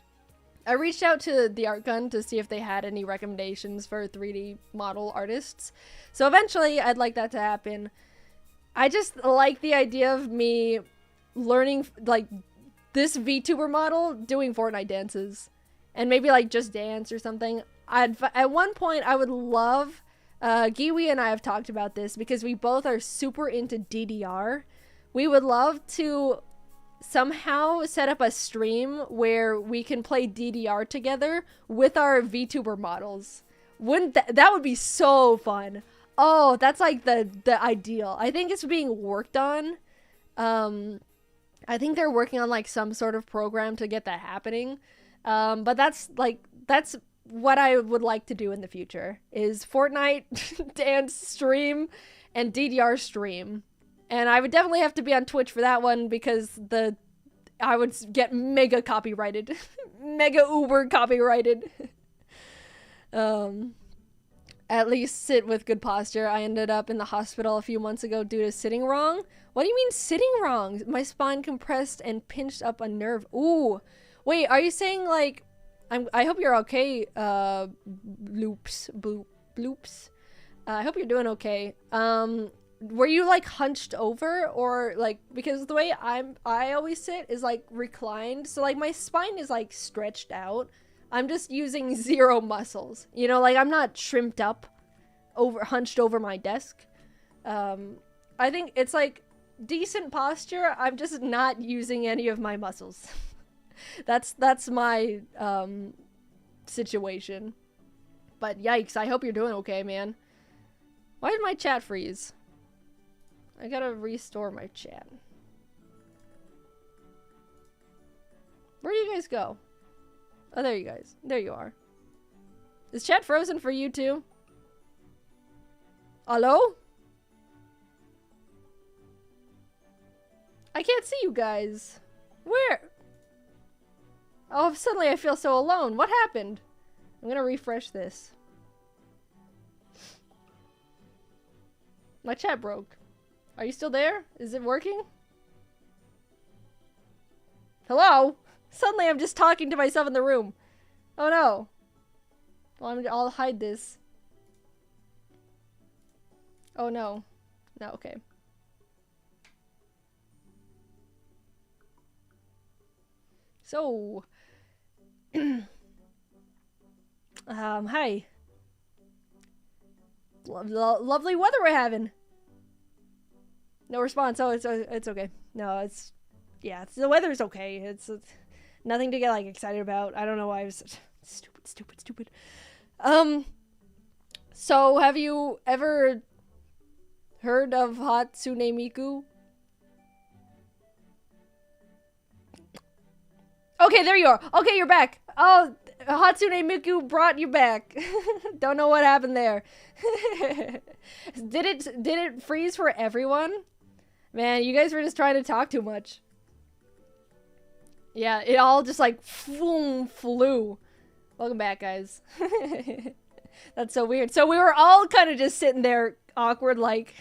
Speaker 1: I reached out to the art gun to see if they had any recommendations for 3D model artists. So eventually I'd like that to happen. I just like the idea of me learning like this VTuber model doing Fortnite dances, and maybe like Just Dance or something. At one point I would love, Giwi and I have talked about this because we both are super into DDR. We would love to somehow set up a stream where we can play DDR together with our VTuber models. Wouldn't that would be so fun? Oh, that's like the ideal. I think it's being worked on. I think they're working on like some sort of program to get that happening. But that's what I would like to do in the future, is Fortnite dance stream and DDR stream. And I would definitely have to be on Twitch for that one because I would get mega copyrighted. Mega uber copyrighted. At least sit with good posture. I ended up in the hospital a few months ago due to sitting wrong. What do you mean sitting wrong? My spine compressed and pinched up a nerve. Ooh. Wait, are you saying like... I hope you're okay, bloops. I hope you're doing okay. Were you like hunched over or like, because the way I always sit is like reclined. So like my spine is like stretched out. I'm just using zero muscles, you know, like I'm not shrimped up hunched over my desk. I think it's like decent posture. I'm just not using any of my muscles. That's my, situation. But yikes, I hope you're doing okay, man. Why did my chat freeze? I gotta restore my chat. Where do you guys go? Oh, there you guys. There you are. Is chat frozen for you too? Hello? I can't see you guys. Where? Oh, suddenly I feel so alone. What happened? I'm gonna refresh this. My chat broke. Are you still there? Is it working? Hello? Suddenly I'm just talking to myself in the room. Oh no. Well, I'll hide this. Oh no. No, okay. So... hi. Lovely weather we're having. No response. Oh, it's okay. No, yeah, the weather's okay. It's nothing to get like excited about. I don't know why I was stupid. So have you ever heard of Hatsune Miku? Okay, there you are. Okay, you're back. Oh, Hatsune Miku brought you back. Don't know what happened there. Did it freeze for everyone? Man, you guys were just trying to talk too much. Yeah, it all just like flew. Welcome back, guys. That's so weird. So we were all kind of just sitting there awkward like.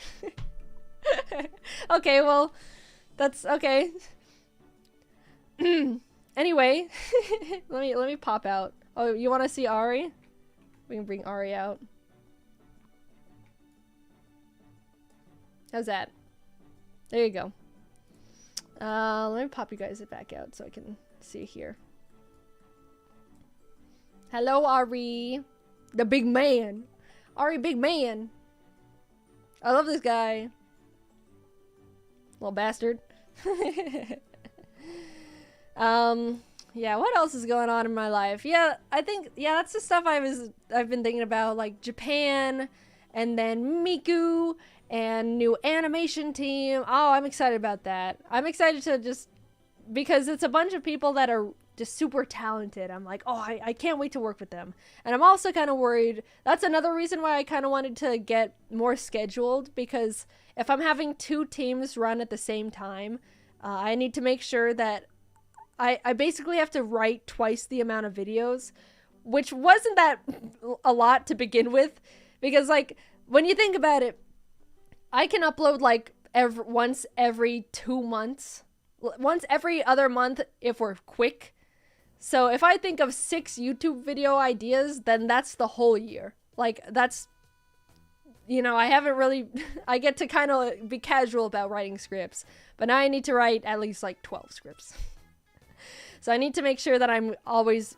Speaker 1: Okay, well, that's okay. Anyway, let me pop out. Oh, you want to see Ari? We can bring Ari out. How's that? There you go. Let me pop you guys back out so I can see here. Hello, Ari. The big man. Ari, big man. I love this guy. Little bastard. Yeah, what else is going on in my life? Yeah, I think, yeah, that's the stuff I've been thinking about, like Japan, and then Miku, and new animation team. Oh, I'm excited about that. I'm excited to just, because it's a bunch of people that are just super talented. I'm like, oh, I can't wait to work with them. And I'm also kind of worried. That's another reason why I kind of wanted to get more scheduled, because if I'm having two teams run at the same time, I need to make sure that I basically have to write twice the amount of videos, which wasn't that a lot to begin with, because like when you think about it, I can upload like once every 2 months, once every other month if we're quick. So if I think of 6 YouTube video ideas, then that's the whole year. Like that's, you know, I haven't really, I get to kind of be casual about writing scripts, but now I need to write at least like 12 scripts. So I need to make sure that I'm always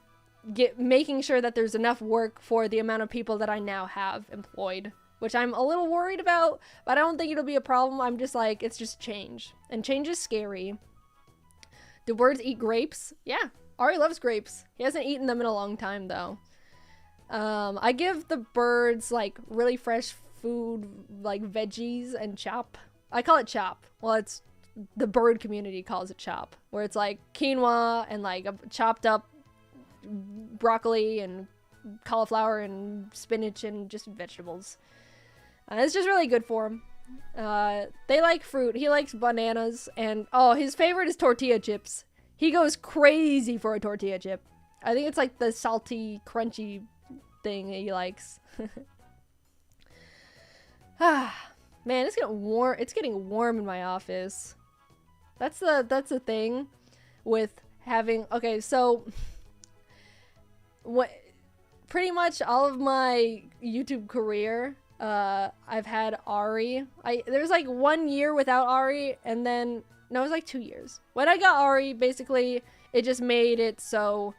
Speaker 1: making sure that there's enough work for the amount of people that I now have employed, which I'm a little worried about, but I don't think it'll be a problem. I'm just like, it's just change, and change is scary. Do birds eat grapes? Yeah, Ari loves grapes. He hasn't eaten them in a long time though. I give the birds like really fresh food, like veggies and chop. I call it chop. Well, it's the bird community calls it chop, where it's like quinoa and like a chopped up broccoli and cauliflower and spinach and just vegetables. It's just really good for them. They like fruit. He likes bananas, and oh, his favorite is tortilla chips. He goes crazy for a tortilla chip. I think it's like the salty, crunchy thing he likes. Ah, man, it's getting warm. It's getting warm in my office. That's the thing with having. Okay, so what? Pretty much all of my YouTube career, I've had Ari. There was like 1 year without Ari, and then no, it was like 2 years. When I got Ari, basically, it just made it so,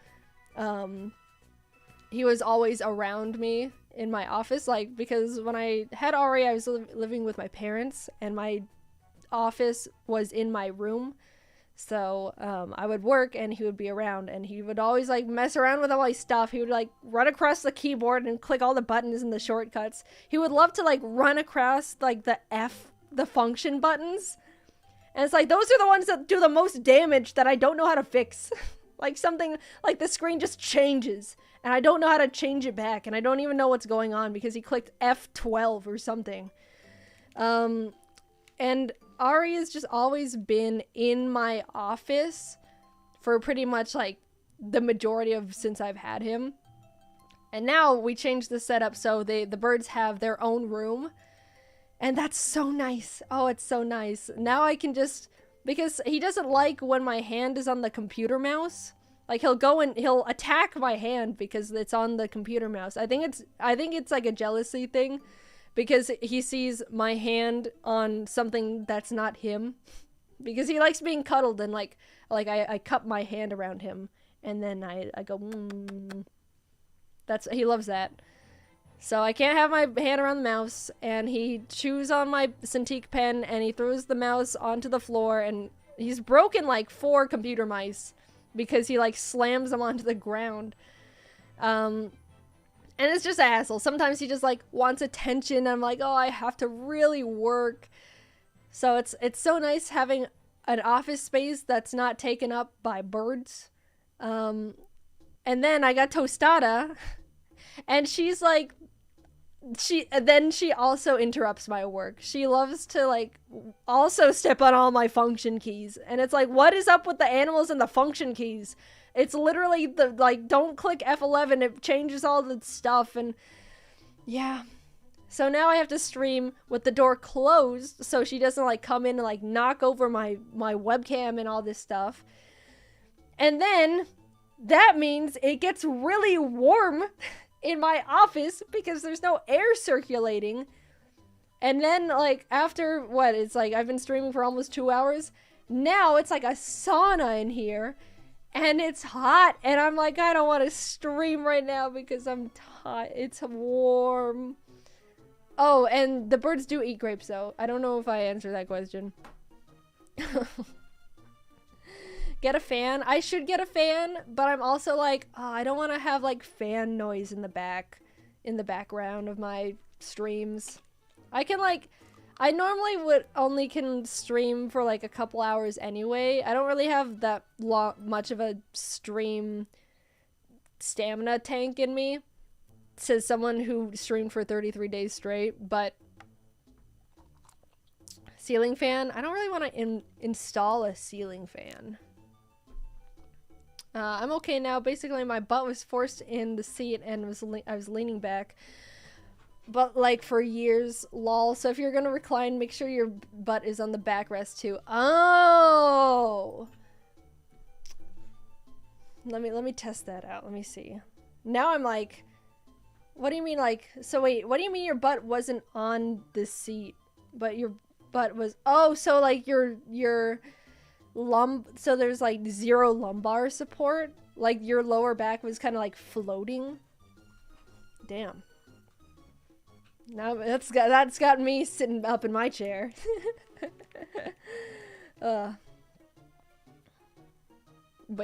Speaker 1: he was always around me in my office, like, because when I had Ari, I was living with my parents, and my office was in my room. So, I would work and he would be around, and he would always like mess around with all my stuff. He would like run across the keyboard and click all the buttons and the shortcuts. He would love to like run across like the function buttons. And it's like, those are the ones that do the most damage that I don't know how to fix. Like something like the screen just changes and I don't know how to change it back, and I don't even know what's going on because he clicked F12 or something. And Ari has just always been in my office for pretty much like the majority of since I've had him. And now we changed the setup so the birds have their own room. And that's so nice. Oh, it's so nice. Now I can just, because he doesn't like when my hand is on the computer mouse. Like he'll go and he'll attack my hand because it's on the computer mouse. I think it's like a jealousy thing. Because he sees my hand on something that's not him. Because he likes being cuddled, and like I cup my hand around him and then I go he loves that. So I can't have my hand around the mouse, and he chews on my Cintiq pen and he throws the mouse onto the floor, and he's broken like 4 computer mice because he like slams them onto the ground. And it's just a hassle. Sometimes he just like wants attention. I'm like, oh, I have to really work. So it's so nice having an office space that's not taken up by birds. And then I got Tostada, and she's like, she also interrupts my work. She loves to like also step on all my function keys, and it's like, what is up with the animals and the function keys? It's literally the, like, don't click F11, it changes all the stuff, and yeah. So now I have to stream with the door closed so she doesn't, like, come in and, like, knock over my webcam and all this stuff. And then that means it gets really warm in my office because there's no air circulating. And then, like, after, what, it's like, I've been streaming for almost 2 hours. Now it's like a sauna in here. And it's hot, and I'm like, I don't want to stream right now because I'm tired. It's warm. Oh, and the birds do eat grapes, though. I don't know if I answered that question. Get a fan? I should get a fan, but I'm also like, oh, I don't want to have, like, fan noise in the background of my streams. I normally only can stream for like a couple hours anyway. I don't really have that much of a stream stamina tank in me. Says someone who streamed for 33 days straight, but ceiling fan? I don't really want to install a ceiling fan. I'm okay now. Basically, my butt was forced in the seat and I was leaning back. But, like, for years, lol. So if you're gonna recline, make sure your butt is on the backrest, too. Oh! Let me test that out. Let me see. Now I'm like, what do you mean, like, so wait, what do you mean your butt wasn't on the seat, but your butt was, oh, so, like, your so there's, like, 0 lumbar support? Like, your lower back was kind of, like, floating? Damn. Now that's got me sitting up in my chair. But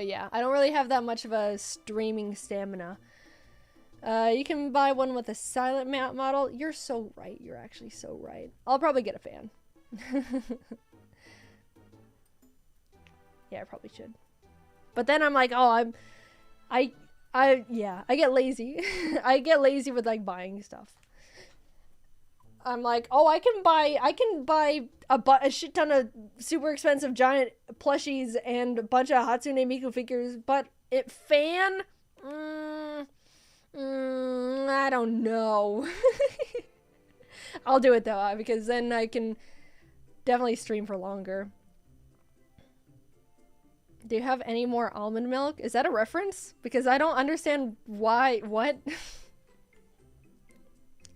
Speaker 1: yeah, I don't really have that much of a streaming stamina. You can buy one with a silent mount model. You're so right. You're actually so right. I'll probably get a fan. Yeah, I probably should. But then I'm like, oh, yeah, I get lazy. I get lazy with like buying stuff. I'm like, oh, I can buy a shit ton of super expensive giant plushies and a bunch of Hatsune Miku figures, but fan? I don't know. I'll do it though, because then I can definitely stream for longer. Do you have any more almond milk? Is that a reference? Because I don't understand why. What?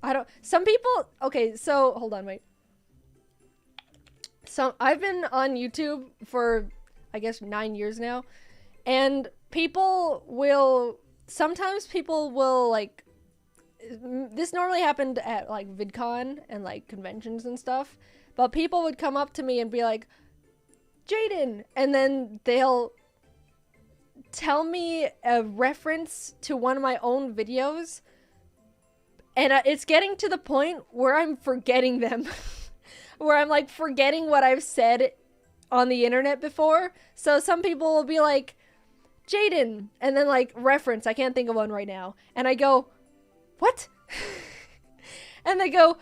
Speaker 1: I don't. Some people. Okay, so hold on, wait. So I've been on YouTube for, I guess, 9 years now, and sometimes people will like. This normally happened at like VidCon and like conventions and stuff, but people would come up to me and be like, Jaiden, and then they'll tell me a reference to one of my own videos, and it's getting to the point where I'm forgetting them. Where I'm like forgetting what I've said on the internet before. So some people will be like, Jaiden, and then like reference, I can't think of one right now, and I go, what? And they go,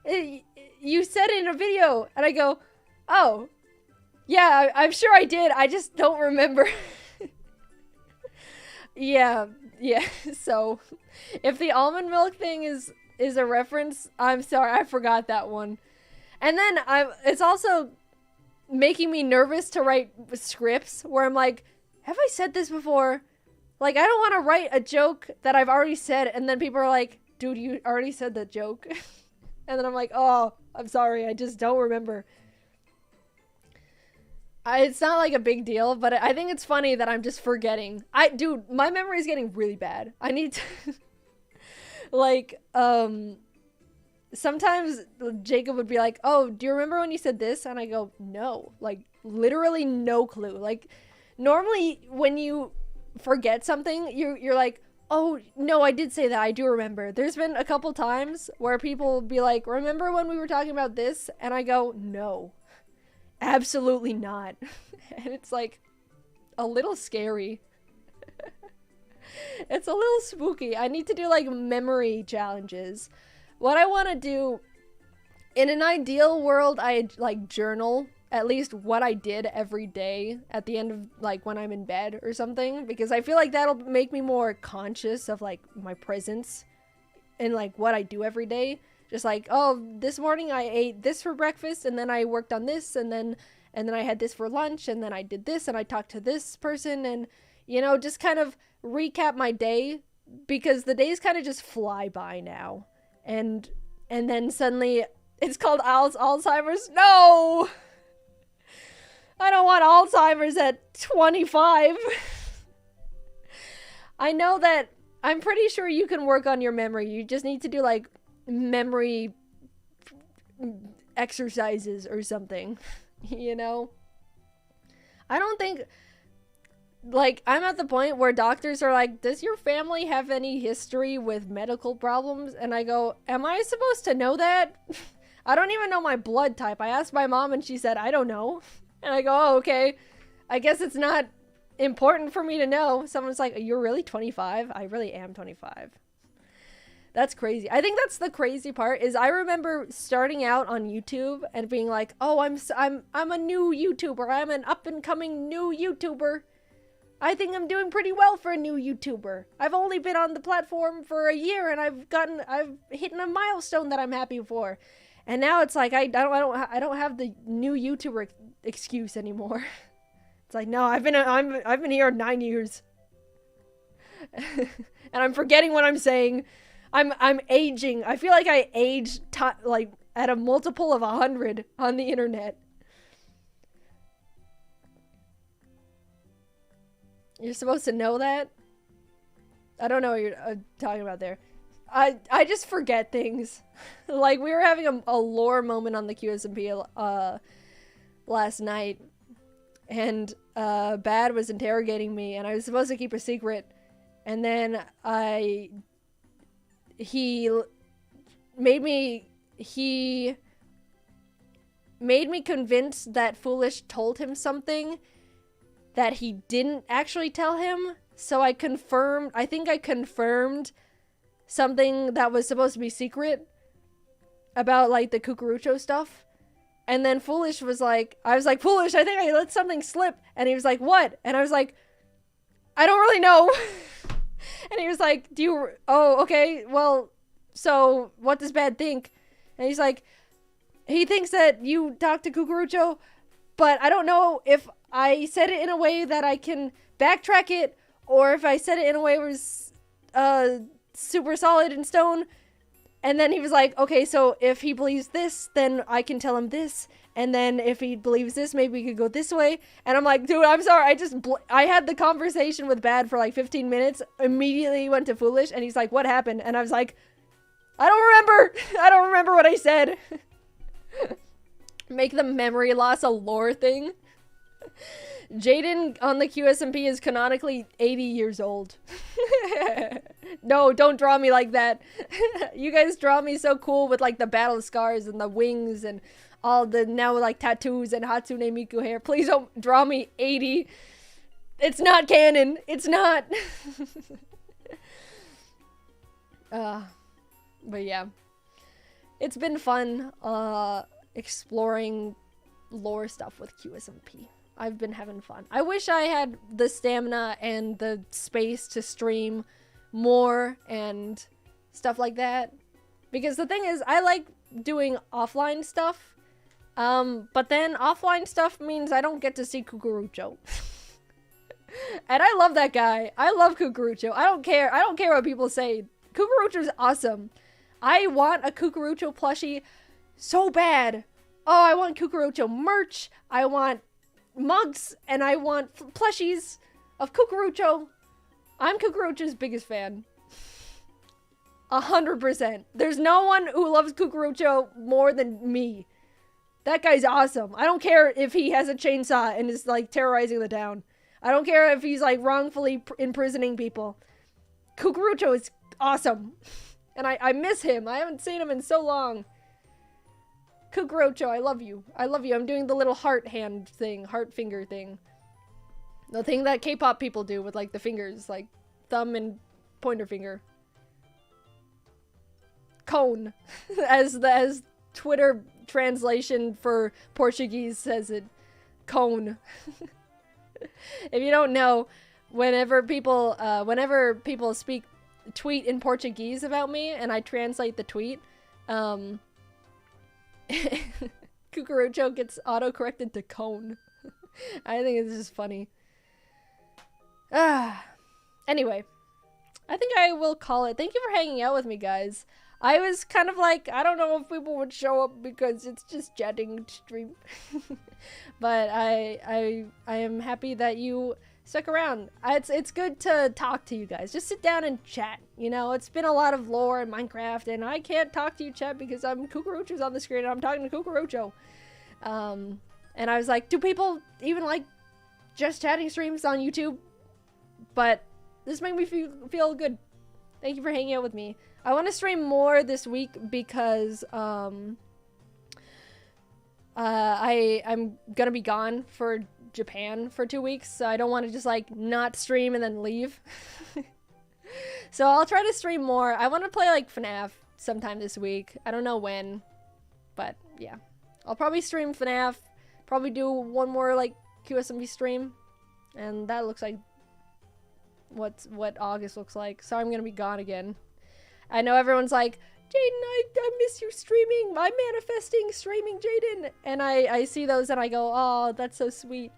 Speaker 1: you said it in a video, and I go, oh yeah, I'm sure I did, I just don't remember. yeah, so if the almond milk thing is a reference, I'm sorry, I forgot that one. And then it's also making me nervous to write scripts where I'm like, have I said this before? Like, I don't want to write a joke that I've already said, and then people are like, dude, you already said that joke. And then I'm like, oh, I'm sorry, I just don't remember. It's not like a big deal, but I think it's funny that I'm just forgetting. Dude, my memory is getting really bad. I need to like, sometimes Jacob would be like, oh, do you remember when you said this? And I go, no, like literally no clue. Like normally when you forget something, you're like, oh no, I did say that, I do remember. There's been a couple times where people will be like, remember when we were talking about this? And I go, no, absolutely not. And it's like a little scary. It's a little spooky. I need to do like memory challenges. What I want to do, in an ideal world, I like journal at least what I did every day at the end of like when I'm in bed or something, because I feel like that'll make me more conscious of like my presence and like what I do every day. Just like, oh, this morning I ate this for breakfast, and then I worked on this, and then I had this for lunch, and then I did this, and I talked to this person, and you know, just kind of recap my day, because the days kind of just fly by now. And then suddenly it's called Alzheimer's. No! I don't want Alzheimer's at 25. I know that I'm pretty sure you can work on your memory. You just need to do like memory exercises or something, you know? I don't think, like, I'm at the point where doctors are like, does your family have any history with medical problems? And I go, am I supposed to know that? I don't even know my blood type. I asked my mom and she said, I don't know. And I go, oh, okay. I guess it's not important for me to know. Someone's like, you're really 25? I really am 25. That's crazy. I think that's the crazy part, is I remember starting out on YouTube and being like, oh, I'm a new YouTuber. I'm an up and coming new YouTuber. I think I'm doing pretty well for a new YouTuber. I've only been on the platform for a year, and I've hit a milestone that I'm happy for. And now it's like I don't have the new YouTuber excuse anymore. It's like, no, I've been here 9 years. And I'm forgetting what I'm saying. I'm aging. I feel like I aged like at a multiple of 100 on the internet. You're supposed to know that? I don't know what you're talking about there. I just forget things. Like, we were having a lore moment on the QSMP last night, and Bad was interrogating me, and I was supposed to keep a secret, and then he made me convinced that Foolish told him something that he didn't actually tell him. So I think I confirmed something that was supposed to be secret. about like the Cucurucho stuff. And then Foolish was like, I was like, Foolish, I think I let something slip. And he was like, what? And I was like, I don't really know. And he was like, oh, okay, well, so what does Bad think? And he's like, he thinks that you talked to Cucurucho, but I don't know if I said it in a way that I can backtrack it, or if I said it in a way where it was super solid in stone. And then he was like, okay, so if he believes this, then I can tell him this. And then if he believes this, maybe we could go this way. And I'm like, dude, I'm sorry. I had the conversation with Bad for like 15 minutes. Immediately went to Foolish. And he's like, what happened? And I was like, I don't remember. I don't remember what I said. Make the memory loss a lore thing. Jaiden on the QSMP is canonically 80 years old. No, don't draw me like that. You guys draw me so cool with like the battle scars and the wings and all the now like tattoos and Hatsune Miku hair. Please don't draw me 80. It's not canon. It's not. But yeah. It's been fun exploring lore stuff with QSMP. I've been having fun. I wish I had the stamina and the space to stream more and stuff like that. Because the thing is, I like doing offline stuff. But then offline stuff means I don't get to see Cucurucho. And I love that guy. I love Cucurucho. I don't care. I don't care what people say. Cucurucho's awesome. I want a Cucurucho plushie so bad. Oh, I want Cucurucho merch. I want mugs, and I want plushies of Cucurucho. I'm Cucurucho's biggest fan. 100%. There's no one who loves Cucurucho more than me. That guy's awesome. I don't care if he has a chainsaw and is like terrorizing the town. I don't care if he's like wrongfully imprisoning people. Cucurucho is awesome. And I miss him. I haven't seen him in so long. Cucurucho, I love you. I love you. I'm doing the little heart hand thing, heart finger thing. The thing that K-pop people do with like the fingers, like thumb and pointer finger. Cone, as Twitter translation for Portuguese says it. Cone. If you don't know, whenever people tweet in Portuguese about me and I translate the tweet, Cucurucho gets auto-corrected to cone. I think it's just funny. Anyway, I think I will call it. Thank you for hanging out with me, guys. I was kind of like, I don't know if people would show up because it's just chatting stream. But I am happy that you stuck around. It's good to talk to you guys. Just sit down and chat. You know, it's been a lot of lore in Minecraft, and I can't talk to you, chat, because Cucurucho's on the screen and I'm talking to Cucurucho. And I was like, do people even like just chatting streams on YouTube? But this made me feel good. Thank you for hanging out with me. I want to stream more this week because I'm gonna be gone for Japan for 2 weeks, so I don't want to just like not stream and then leave. So I'll try to stream more. I want to play like FNAF sometime this week. I don't know when, but yeah. I'll probably stream FNAF, probably do one more like QSMV stream, and that looks like what August looks like. So I'm gonna be gone again. I know everyone's like, Jaiden, I miss you streaming. I'm manifesting streaming Jaiden. And I see those and I go, oh, that's so sweet.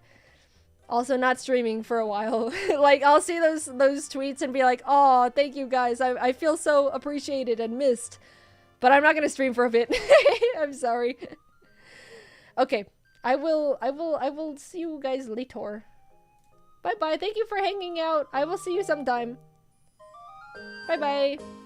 Speaker 1: Also not streaming for a while. Like, I'll see those tweets and be like, oh, thank you guys. I feel so appreciated and missed. But I'm not gonna stream for a bit. I'm sorry. Okay. I will see you guys later. Bye bye. Thank you for hanging out. I will see you sometime. Bye bye.